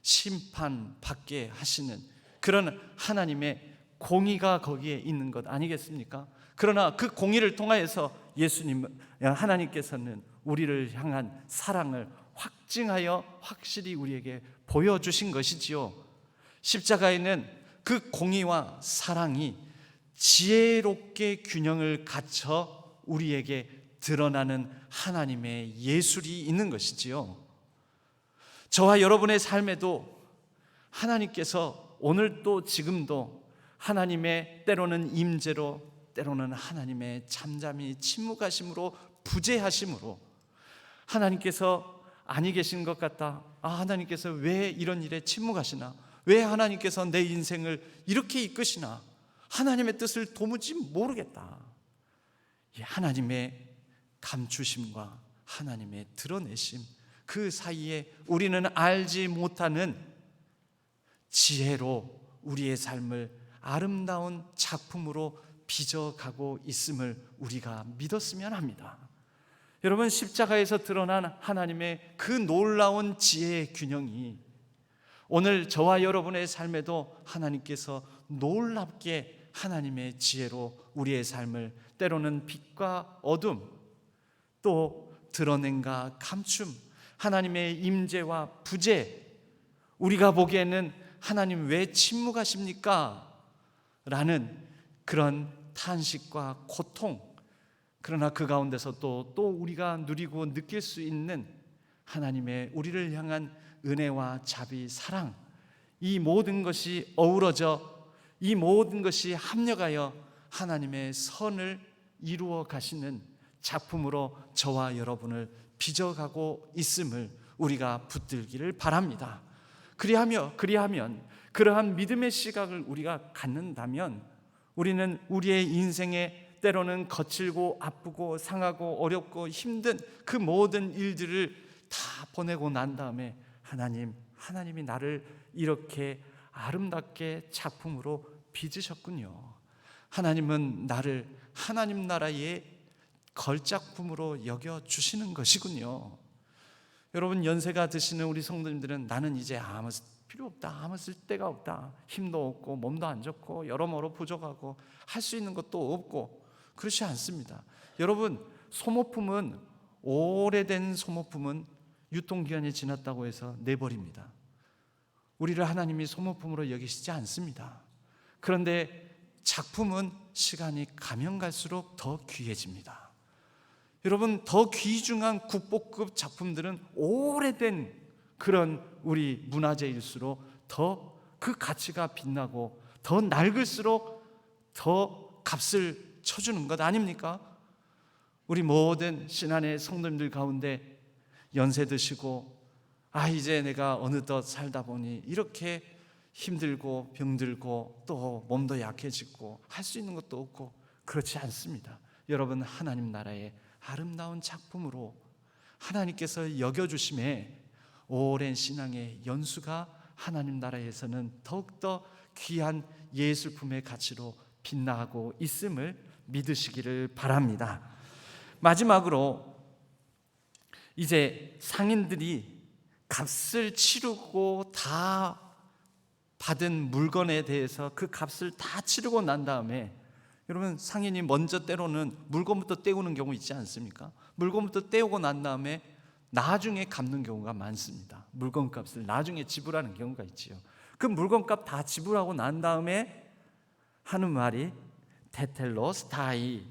심판받게 하시는 그런 하나님의 공의가 거기에 있는 것 아니겠습니까? 그러나 그 공의를 통하여서 하나님께서는 우리를 향한 사랑을 확증하여 확실히 우리에게 보여주신 것이지요. 십자가에는 그 공의와 사랑이 지혜롭게 균형을 갖춰 우리에게 드러나는 하나님의 예술이 있는 것이지요. 저와 여러분의 삶에도 하나님께서 오늘도 지금도 하나님의 때로는 임재로, 때로는 하나님의 잠잠히 침묵하심으로, 부재하심으로, 하나님께서 아니 계신 것 같다, 하나님께서 왜 이런 일에 침묵하시나, 왜 하나님께서 내 인생을 이렇게 이끄시나, 하나님의 뜻을 도무지 모르겠다, 하나님의 감추심과 하나님의 드러내심, 그 사이에 우리는 알지 못하는 지혜로 우리의 삶을 아름다운 작품으로 빚어가고 있음을 우리가 믿었으면 합니다. 여러분, 십자가에서 드러난 하나님의 그 놀라운 지혜의 균형이 오늘 저와 여러분의 삶에도 하나님께서 놀랍게 하나님의 지혜로 우리의 삶을 때로는 빛과 어둠, 또 드러냄과 감춤, 하나님의 임재와 부재, 우리가 보기에는 하나님 왜 침묵하십니까? 라는 그런 탄식과 고통, 그러나 그 가운데서 또 우리가 누리고 느낄 수 있는 하나님의 우리를 향한 은혜와 자비, 사랑, 이 모든 것이 어우러져 이 모든 것이 합력하여 하나님의 선을 이루어 가시는 작품으로 저와 여러분을 빚어가고 있음을 우리가 붙들기를 바랍니다. 그리하면 그러한 믿음의 시각을 우리가 갖는다면 우리는 우리의 인생에 때로는 거칠고 아프고 상하고 어렵고 힘든 그 모든 일들을 다 보내고 난 다음에 하나님이 나를 이렇게 아름답게 작품으로 빚으셨군요. 하나님은 나를 하나님 나라의 걸작품으로 여겨주시는 것이군요. 여러분, 연세가 드시는 우리 성도님들은 나는 이제 아무 필요 없다, 아무 쓸데가 없다, 힘도 없고 몸도 안 좋고 여러모로 부족하고 할 수 있는 것도 없고, 그렇지 않습니다. 여러분, 오래된 소모품은 유통기한이 지났다고 해서 내버립니다. 우리를 하나님이 소모품으로 여기시지 않습니다. 그런데 작품은 시간이 가면 갈수록 더 귀해집니다. 여러분, 더 귀중한 국보급 작품들은 오래된 그런 우리 문화재일수록 더 그 가치가 빛나고 더 낡을수록 더 값을 쳐주는 것 아닙니까? 우리 모든 신안의 성도님들 가운데 연세 드시고 이제 내가 어느덧 살다 보니 이렇게 힘들고 병들고 또 몸도 약해지고 할 수 있는 것도 없고, 그렇지 않습니다. 여러분, 하나님 나라의 아름다운 작품으로 하나님께서 여겨주심에 오랜 신앙의 연수가 하나님 나라에서는 더욱더 귀한 예술품의 가치로 빛나고 있음을 믿으시기를 바랍니다. 마지막으로 이제 상인들이 값을 치르고 다 받은 물건에 대해서 그 값을 다 치르고 난 다음에, 여러분, 상인이 먼저 때로는 물건부터 떼우는 경우 있지 않습니까? 물건부터 떼우고 난 다음에 나중에 갚는 경우가 많습니다. 물건값을 나중에 지불하는 경우가 있지요. 그 물건값 다 지불하고 난 다음에 하는 말이 테텔로스타이,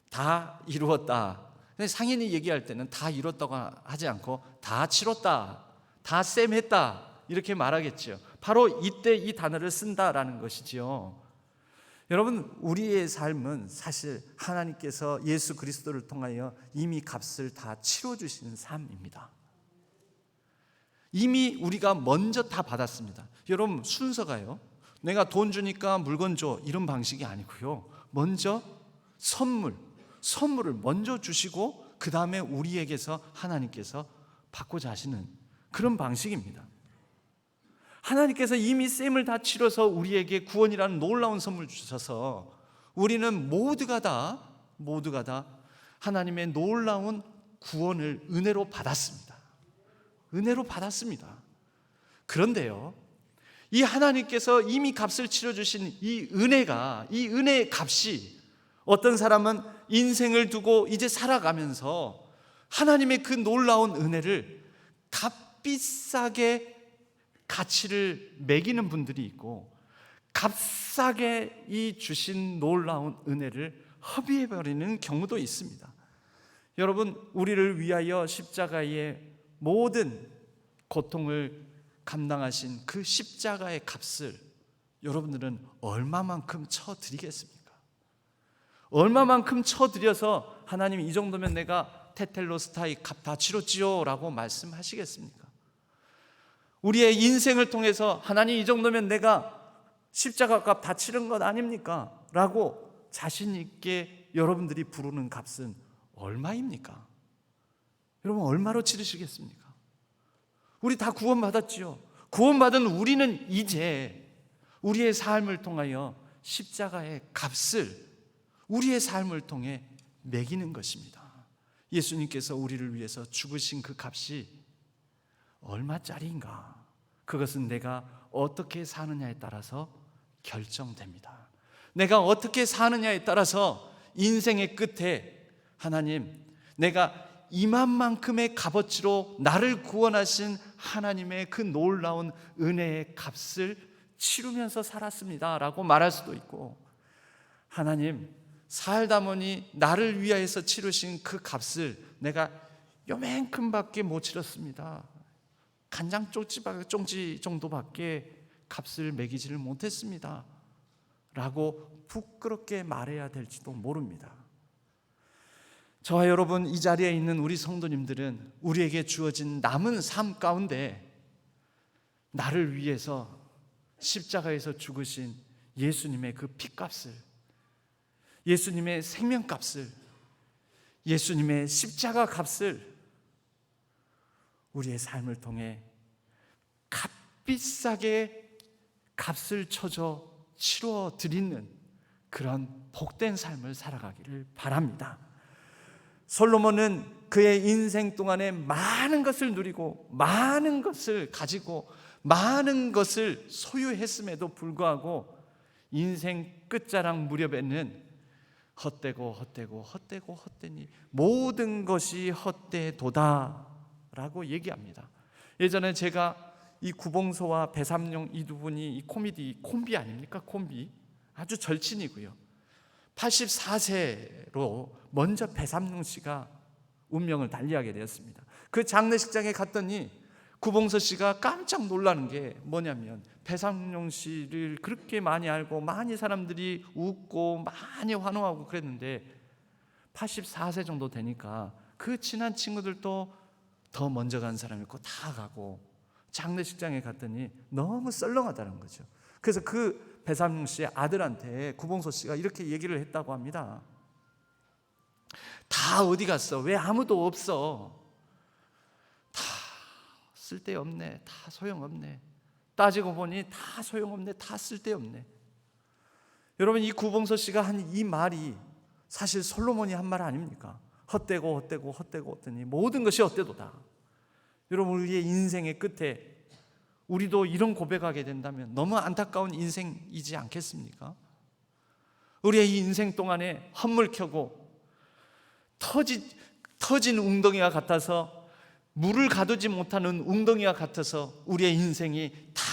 다 이루었다. 상인이 얘기할 때는 다 이뤘다고 하지 않고 다 치렀다, 다 셈했다, 이렇게 말하겠죠. 바로 이때 이 단어를 쓴다라는 것이지요. 여러분, 우리의 삶은 사실 하나님께서 예수 그리스도를 통하여 이미 값을 다 치러주시는 삶입니다. 이미 우리가 먼저 다 받았습니다. 여러분, 순서가요, 내가 돈 주니까 물건 줘, 이런 방식이 아니고요, 먼저 선물을 먼저 주시고 그 다음에 우리에게서 하나님께서 받고자 하시는 그런 방식입니다. 하나님께서 이미 셈을 다 치러서 우리에게 구원이라는 놀라운 선물 주셔서 우리는 모두가 다 하나님의 놀라운 구원을 은혜로 받았습니다. 은혜로 받았습니다. 그런데요, 이 하나님께서 이미 값을 치러주신 이 은혜의 값이, 어떤 사람은 인생을 두고 이제 살아가면서 하나님의 그 놀라운 은혜를 값비싸게 가치를 매기는 분들이 있고, 값싸게 이 주신 놀라운 은혜를 허비해버리는 경우도 있습니다. 여러분, 우리를 위하여 십자가의 모든 고통을 감당하신 그 십자가의 값을 여러분들은 얼마만큼 쳐드리겠습니까? 얼마만큼 쳐드려서 하나님, 이 정도면 내가 테텔로스타이 값 다 치렀지요 라고 말씀하시겠습니까? 우리의 인생을 통해서 하나님, 이 정도면 내가 십자가 값 다 치른 것 아닙니까? 라고 자신 있게 여러분들이 부르는 값은 얼마입니까? 여러분, 얼마로 치르시겠습니까? 우리 다 구원받았지요. 구원받은 우리는 이제 우리의 삶을 통하여 십자가의 값을 우리의 삶을 통해 매기는 것입니다. 예수님께서 우리를 위해서 죽으신 그 값이 얼마짜리인가? 그것은 내가 어떻게 사느냐에 따라서 결정됩니다. 내가 어떻게 사느냐에 따라서 인생의 끝에 하나님, 내가 이만큼의 값어치로 나를 구원하신 하나님의 그 놀라운 은혜의 값을 치르면서 살았습니다 라고 말할 수도 있고, 하나님, 살다 보니 나를 위하여서 치르신 그 값을 내가 요만큼밖에 못 치렀습니다. 간장 쪽지 정도밖에 값을 매기지를 못했습니다 라고 부끄럽게 말해야 될지도 모릅니다. 저와 여러분, 이 자리에 있는 우리 성도님들은 우리에게 주어진 남은 삶 가운데 나를 위해서 십자가에서 죽으신 예수님의 그 피값을, 예수님의 생명값을, 예수님의 십자가 값을 우리의 삶을 통해 값비싸게 값을 쳐줘 치루어 드리는 그런 복된 삶을 살아가기를 바랍니다. 솔로몬은 그의 인생 동안에 많은 것을 누리고 많은 것을 가지고 많은 것을 소유했음에도 불구하고 인생 끝자락 무렵에는 헛되니 모든 것이 헛되도다 라고 얘기합니다. 예전에 제가 이 구봉서와 배삼룡 이 두 분이 이 콤비 아닙니까? 콤비 아주 절친이고요. 84세로 먼저 배삼룡 씨가 운명을 달리하게 되었습니다. 그 장례식장에 갔더니 구봉서 씨가 깜짝 놀라는 게 뭐냐면, 배삼룡 씨를 그렇게 많이 알고 많이 사람들이 웃고 많이 환호하고 그랬는데 84세 정도 되니까 그 친한 친구들도 더 먼저 간 사람이 있고 다 가고, 장례식장에 갔더니 너무 썰렁하다는 거죠. 그래서 그 배삼룡 씨의 아들한테 구봉서 씨가 이렇게 얘기를 했다고 합니다. 다 어디 갔어? 왜 아무도 없어? 다 쓸데없네. 다 소용없네. 따지고 보니 다 소용없네. 다 쓸데없네. 여러분, 이 구봉서 씨가 한 이 말이 사실 솔로몬이 한 말 아닙니까? 헛되더니 모든 것이 헛되도다. 여러분, 우리의 인생의 끝에 우리도 이런 고백하게 된다면 너무 안타까운 인생이지 않겠습니까? 우리의 이 인생 동안에 헛물켜고 터진 웅덩이와 같아서, 물을 가두지 못하는 웅덩이와 같아서 우리의 인생이 다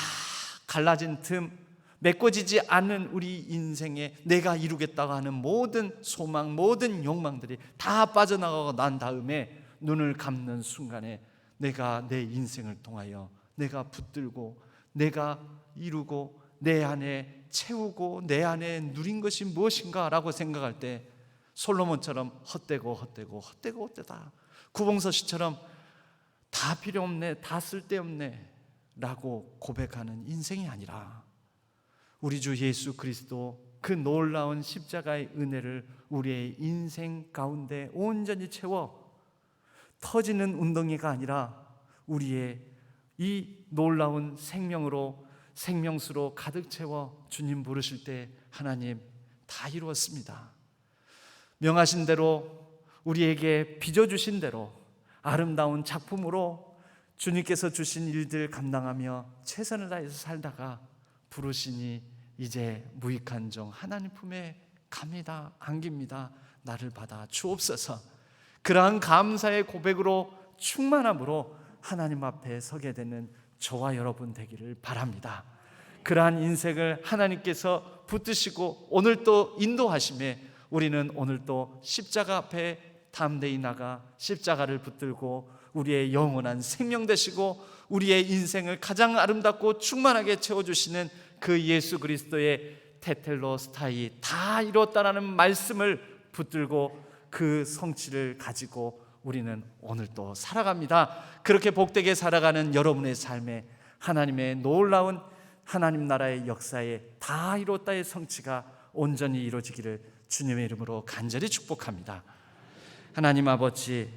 갈라진 틈, 메꿔지지 않는 우리 인생에 내가 이루겠다고 하는 모든 소망, 모든 욕망들이 다 빠져나가고 난 다음에 눈을 감는 순간에 내가 내 인생을 통하여 내가 붙들고 내가 이루고 내 안에 채우고 내 안에 누린 것이 무엇인가 라고 생각할 때 솔로몬처럼 헛되다, 구봉서 씨처럼 다 필요 없네, 다 쓸데없네 라고 고백하는 인생이 아니라, 우리 주 예수 그리스도 그 놀라운 십자가의 은혜를 우리의 인생 가운데 온전히 채워 터지는 웅덩이가 아니라 우리의 이 놀라운 생명수로 가득 채워 주님 부르실 때 하나님 다 이루었습니다. 명하신 대로 우리에게 빚어주신 대로 아름다운 작품으로 주님께서 주신 일들 감당하며 최선을 다해서 살다가 부르시니 이제 무익한 종 하나님 품에 갑니다. 안깁니다. 나를 받아 주옵소서. 그러한 감사의 고백으로 충만함으로 하나님 앞에 서게 되는 저와 여러분 되기를 바랍니다. 그러한 인생을 하나님께서 붙드시고 오늘 또 인도하심에 우리는 오늘 또 십자가 앞에 담대히 나가 십자가를 붙들고 우리의 영원한 생명 되시고 우리의 인생을 가장 아름답고 충만하게 채워주시는 그 예수 그리스도의 테텔로스타이 다 이뤘다라는 말씀을 붙들고 그 성취를 가지고 우리는 오늘 또 살아갑니다. 그렇게 복되게 살아가는 여러분의 삶에 하나님의 놀라운 하나님 나라의 역사에 다 이뤘다의 성취가 온전히 이루어지기를 주님의 이름으로 간절히 축복합니다. 하나님 아버지,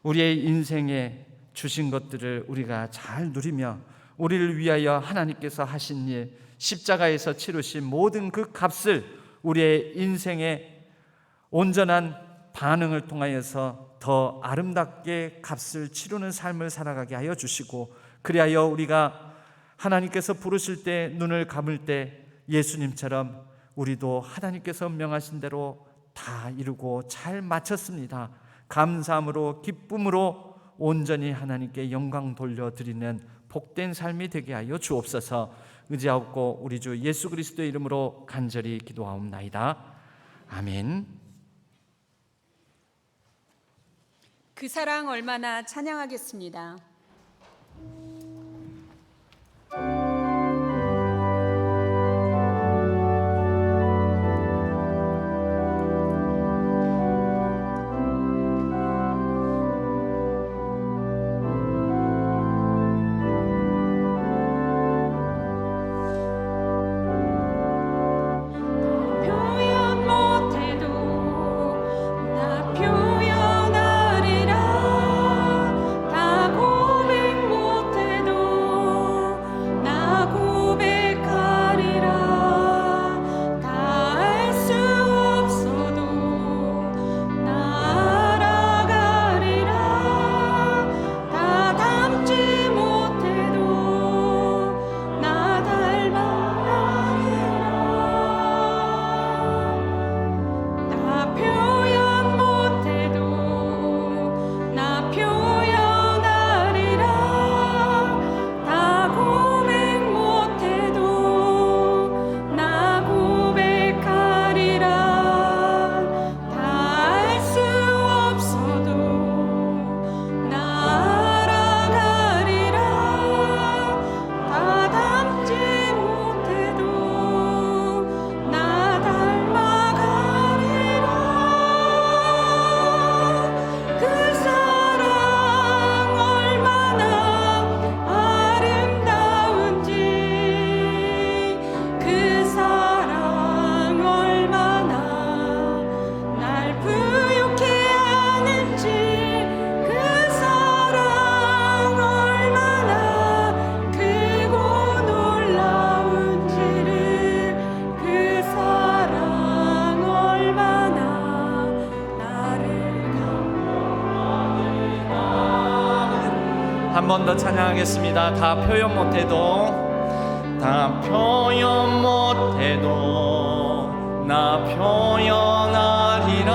우리의 인생에 주신 것들을 우리가 잘 누리며 우리를 위하여 하나님께서 하신 일, 십자가에서 치르신 모든 그 값을 우리의 인생의 온전한 반응을 통하여서 더 아름답게 값을 치르는 삶을 살아가게 하여 주시고, 그리하여 우리가 하나님께서 부르실 때 눈을 감을 때 예수님처럼 우리도 하나님께서 명하신 대로 다 이루고 잘 마쳤습니다. 감사함으로 기쁨으로 온전히 하나님께 영광 돌려드리는 복된 삶이 되게 하여 주옵소서. 의지하옵고 우리 주 예수 그리스도의 이름으로 간절히 기도하옵나이다. 아멘. 그 사랑 얼마나 찬양하겠습니다. 표현 못해도 나 표현하리라. 다 고백 못해도 나 고백하리라. 다 알 수 없어도 나 알아가리라. 다 담지 못해도 나 닮아가리라. 나 표현 못해도 나 표현하리라. 다 고백 못해도 나 고백하리라. 다 알 수 없어도 나 알아가리라. 다 담지 못해도 나 닮아가리라. 그 사랑 얼마나 아름다운지, 그 사랑 얼마나 날 부유케 하는지, 그 사랑 얼마나 크고 놀라운지를, 그 사랑 얼마나 나를 한 번 더 찬양하겠습니다. 다 표현 못해도 다 표현 못해도 나 표현하리라.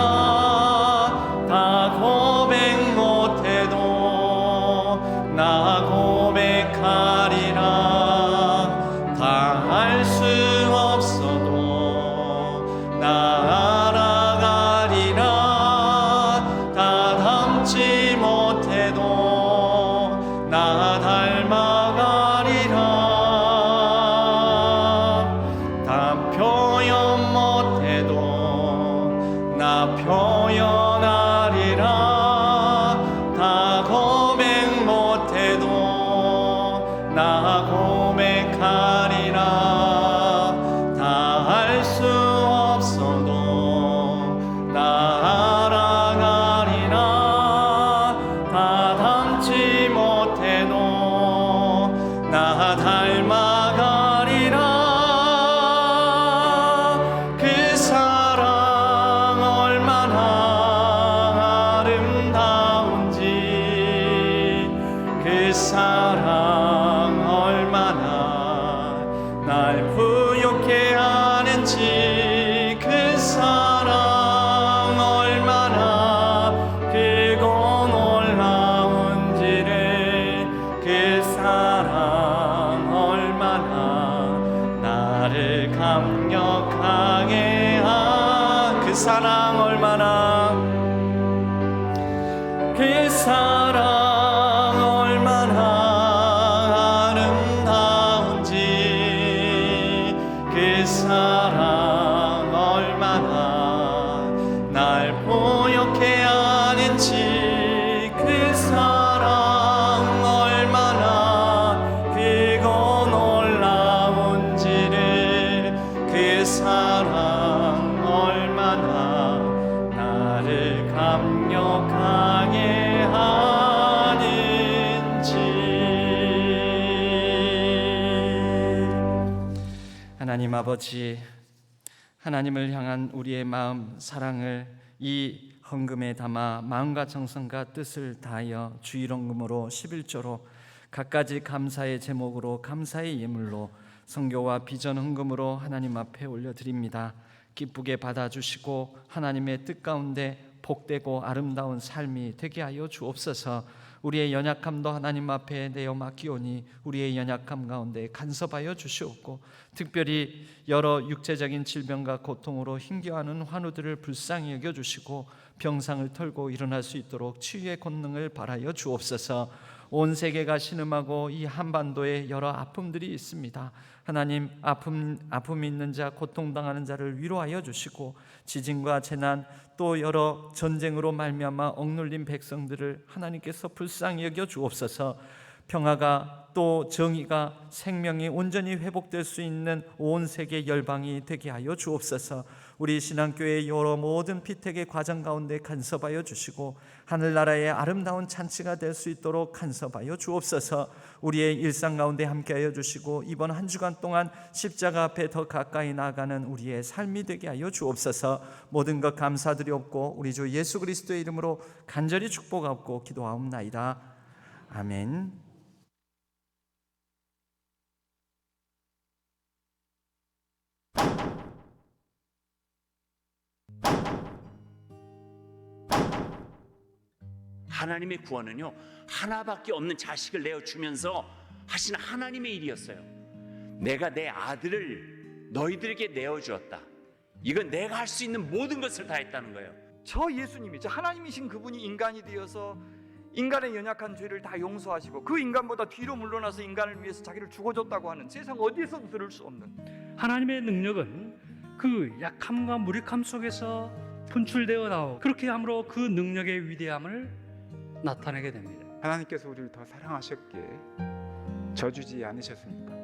다 고백 못해도 나 고백하리라. 다 알 수 없어도 나 알아가리라. 다 담지 못해도 나 닮아가리라. 다 표현 못해도 나 표현하리라. 다 고백 못해도 나 고백하리라. 다 알 수 없어도 나 알아가리라. 다 담지 못해도 나 닮아가리라. 그 사랑 얼마나 아름다운지, 그 사랑 얼마나 날 부욕해 하는지, 그 사랑 얼마나 크고 놀라운지를, 그 사랑 얼마나 나를 감격하게 그 사랑 얼마나, 그 사랑 얼마나 아름다운지, 그 사랑 얼마나 날 보욕해 하는지, 그 사랑 얼마나 크고 놀라운지를, 그 사랑 얼마나 나를 감격하게 하는지. 하나님 아버지, 하나님을 향한 우리의 마음 사랑을 이 헌금에 담아 마음과 정성과 뜻을 다하여 주일헌금으로 11조로 갖가지 감사의 제목으로 감사의 예물로 선교와 비전 헌금으로 하나님 앞에 올려드립니다. 기쁘게 받아주시고 하나님의 뜻 가운데 복되고 아름다운 삶이 되게 하여 주옵소서. 우리의 연약함도 하나님 앞에 내어 맡기오니 우리의 연약함 가운데 간섭하여 주시옵고, 특별히 여러 육체적인 질병과 고통으로 힘겨워하는 환우들을 불쌍히 여겨주시고 병상을 털고 일어날 수 있도록 치유의 권능을 바라여 주옵소서. 온 세계가 신음하고 이 한반도에 여러 아픔들이 있습니다. 하나님, 아픔이 있는 자, 고통당하는 자를 위로하여 주시고, 지진과 재난 또 여러 전쟁으로 말미암아 억눌린 백성들을 하나님께서 불쌍히 여겨 주옵소서. 평화가 또 정의가 생명이 온전히 회복될 수 있는 온 세계 열방이 되게 하여 주옵소서. 우리 신앙교회의 여러 모든 피택의 과정 가운데 간섭하여 주시고 하늘나라의 아름다운 잔치가 될 수 있도록 간섭하여 주옵소서. 우리의 일상 가운데 함께하여 주시고 이번 한 주간 동안 십자가 앞에 더 가까이 나아가는 우리의 삶이 되게 하여 주옵소서. 모든 것 감사드리옵고 우리 주 예수 그리스도의 이름으로 간절히 축복하옵고 기도하옵나이다. 아멘. 하나님의 구원은요, 하나밖에 없는 자식을 내어주면서 하신 하나님의 일이었어요. 내가 내 아들을 너희들에게 내어주었다. 이건 내가 할 수 있는 모든 것을 다 했다는 거예요. 저 예수님이, 저 하나님이신 그분이 인간이 되어서 인간의 연약한 죄를 다 용서하시고 그 인간보다 뒤로 물러나서 인간을 위해서 자기를 죽어줬다고 하는, 세상 어디에서도 들을 수 없는 하나님의 능력은 그 약함과 무력함 속에서 분출되어 나오고, 그렇게 함으로 그 능력의 위대함을 나타내게 됩니다. 하나님께서 우리를 더 사랑하셨기에 저주지 않으셨습니까?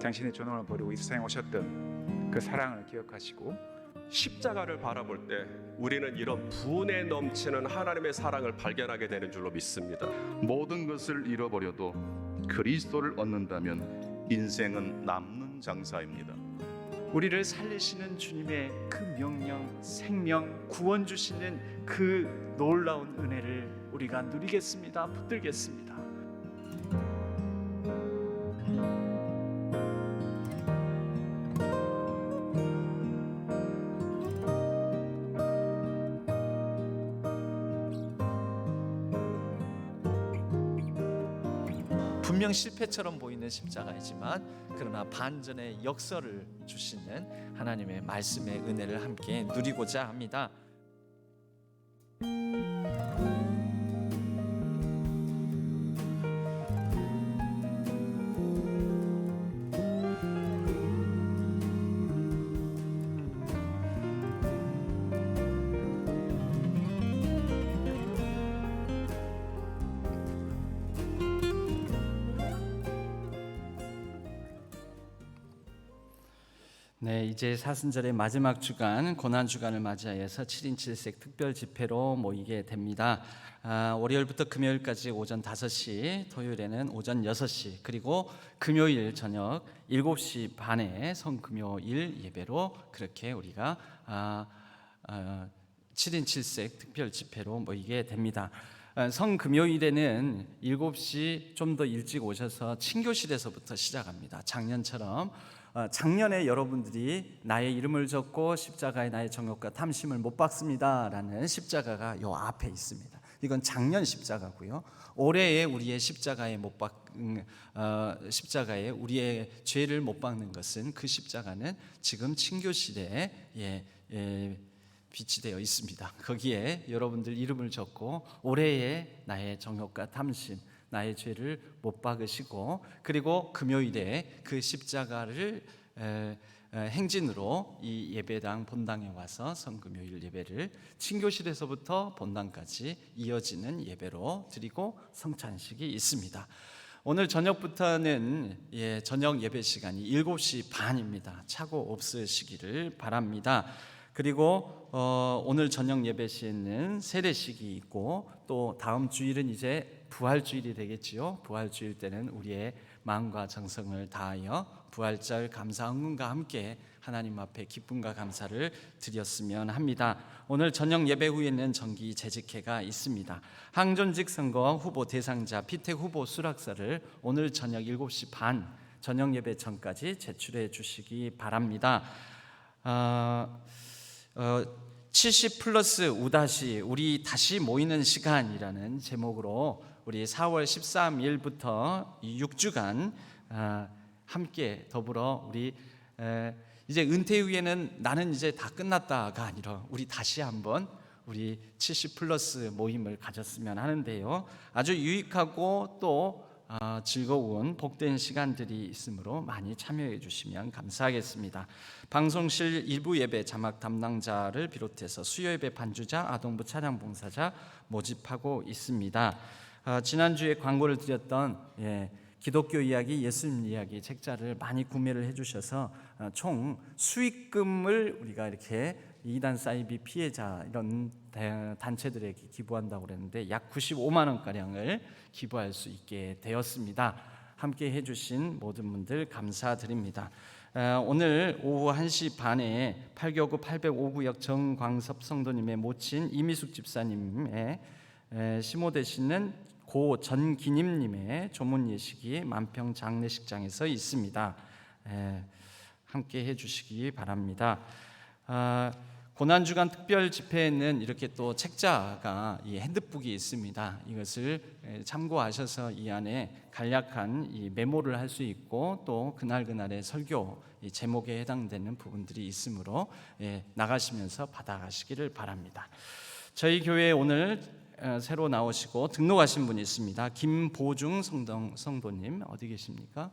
당신의 존엄을 버리고 이 세상에 오셨던 그 사랑을 기억하시고, 십자가를 바라볼 때 우리는 이런 분에 넘치는 하나님의 사랑을 발견하게 되는 줄로 믿습니다. 모든 것을 잃어버려도 그리스도를 얻는다면 인생은 남는 장사입니다. 우리를 살리시는 주님의 그 명령, 생명, 구원 주시는 그 놀라운 은혜를 우리가 누리겠습니다. 붙들겠습니다. 분명 실패처럼 보이는 십자가이지만 그러나 반전의 역설을 주시는 하나님의 말씀의 은혜를 함께 누리고자 합니다. 네, 이제 사순절의 마지막 주간, 고난 주간을 맞이하여서 7인 7색 특별 집회로 모이게 됩니다. 월요일부터 금요일까지 오전 5시, 토요일에는 오전 6시, 그리고 금요일 저녁 7시 반에 성금요일 예배로 그렇게 우리가 7인 7색 특별 집회로 모이게 됩니다. 성금요일에는 7시 좀 더 일찍 오셔서 친교실에서부터 시작합니다. 작년처럼 작년에 여러분들이 나의 이름을 적고 십자가에 나의 정욕과 탐심을 못 박습니다 라는 십자가가 요 앞에 있습니다. 이건 작년 십자가고요. 올해에 우리의 십자가에 십자가에 우리의 죄를 못 박는 것은, 그 십자가는 지금 친교실에 비치되어 있습니다. 거기에 여러분들 이름을 적고 올해의 나의 정욕과 탐심, 나의 죄를 못 박으시고, 그리고 금요일에 그 십자가를 행진으로 이 예배당 본당에 와서 성금요일 예배를 친교실에서부터 본당까지 이어지는 예배로 드리고 성찬식이 있습니다. 오늘 저녁부터는 저녁 예배 시간이 7시 반입니다. 착오 없으시기를 바랍니다. 그리고 오늘 저녁 예배 시에는 세례식이 있고, 또 다음 주일은 이제 부활주일이 되겠지요. 부활주일 때는 우리의 마음과 정성을 다하여 부활절 감사 헌금과 함께 하나님 앞에 기쁨과 감사를 드렸으면 합니다. 오늘 저녁 예배 후에는 정기 재직회가 있습니다. 항존직 선거 후보 대상자 피택 후보 수락사를 오늘 저녁 7시 반 저녁 예배 전까지 제출해 주시기 바랍니다. 70 플러스 우다시 우리 다시 모이는 시간이라는 제목으로 우리 4월 13일부터 이 6주간 함께 더불어 우리 이제 은퇴 후에는 나는 이제 다 끝났다가 아니라 우리 다시 한번 우리 70 플러스 모임을 가졌으면 하는데요. 아주 유익하고 또 즐거운 복된 시간들이 있으므로 많이 참여해 주시면 감사하겠습니다. 방송실 일부 예배 자막 담당자를 비롯해서 수요 예배 반주자, 아동부 찬양 봉사자 모집하고 있습니다. 지난주에 광고를 드렸던 기독교 이야기, 예수님 이야기 책자를 많이 구매를 해주셔서 총 수익금을 우리가 이렇게 이단 사이비 피해자 이런 단체들에게 기부한다고 그랬는데 약 95만 원가량을 기부할 수 있게 되었습니다. 함께 해주신 모든 분들 감사드립니다. 오늘 오후 1시 반에 8교구 805구역 정광섭 성도님의 모친 이미숙 집사님의 시모 되시는 고 전기님님의 조문 예식이 만평 장례식장에서 있습니다. 함께 해주시기 바랍니다. 고난주간 특별 집회에는 이렇게 또 책자가 이 핸드북이 있습니다. 이것을 참고하셔서 이 안에 간략한 이 메모를 할 수 있고 또 그날그날의 설교 제목에 해당되는 부분들이 있으므로 나가시면서 받아가시기를 바랍니다. 저희 교회에 오늘 새로 나오시고 등록하신 분이 있습니다. 김보중 성도님 어디 계십니까?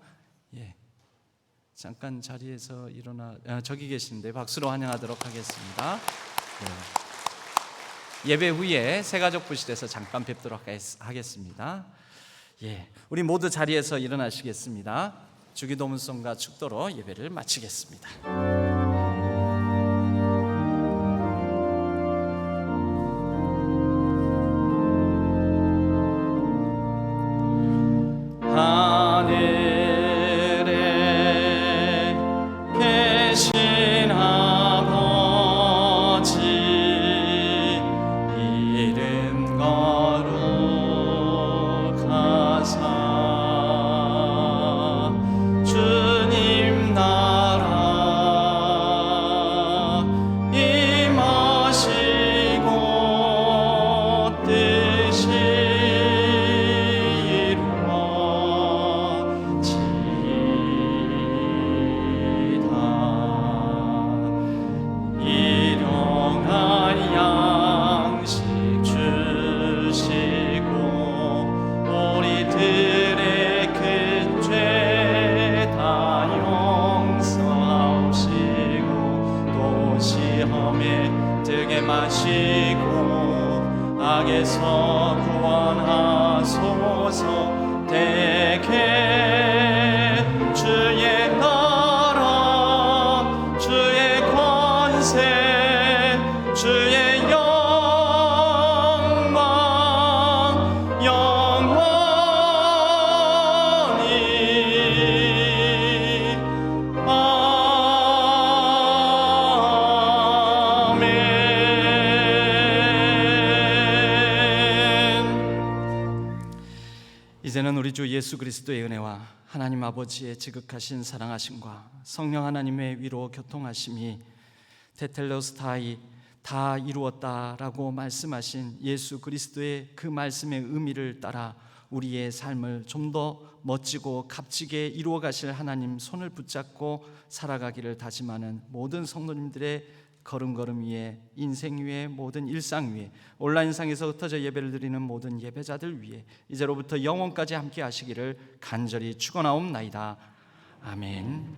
잠깐 자리에서 일어나 저기 계신데 박수로 환영하도록 하겠습니다. 예배 후에 새가족 부실에서 잠깐 뵙도록 하겠습니다. 우리 모두 자리에서 일어나시겠습니다. 주기도문송과 축도로 예배를 마치겠습니다. 악에서 구원하소서. 대개 주의 나라 주의 권세 주의 영광 영원히 이제는 우리 주 예수 그리스도의 은혜와 하나님 아버지의 지극하신 사랑하심과 성령 하나님의 위로 교통하심이 테텔로스타이 다 이루었다라고 말씀하신 예수 그리스도의 그 말씀의 의미를 따라 우리의 삶을 좀 더 멋지고 값지게 이루어 가실 하나님 손을 붙잡고 살아가기를 다짐하는 모든 성도님들의 걸음걸음 위에, 인생 위에, 모든 일상 위에, 온라인상에서 흩어져 예배를 드리는 모든 예배자들 위에 이제로부터 영원까지 함께 하시기를 간절히 축원하옵나이다. 아멘.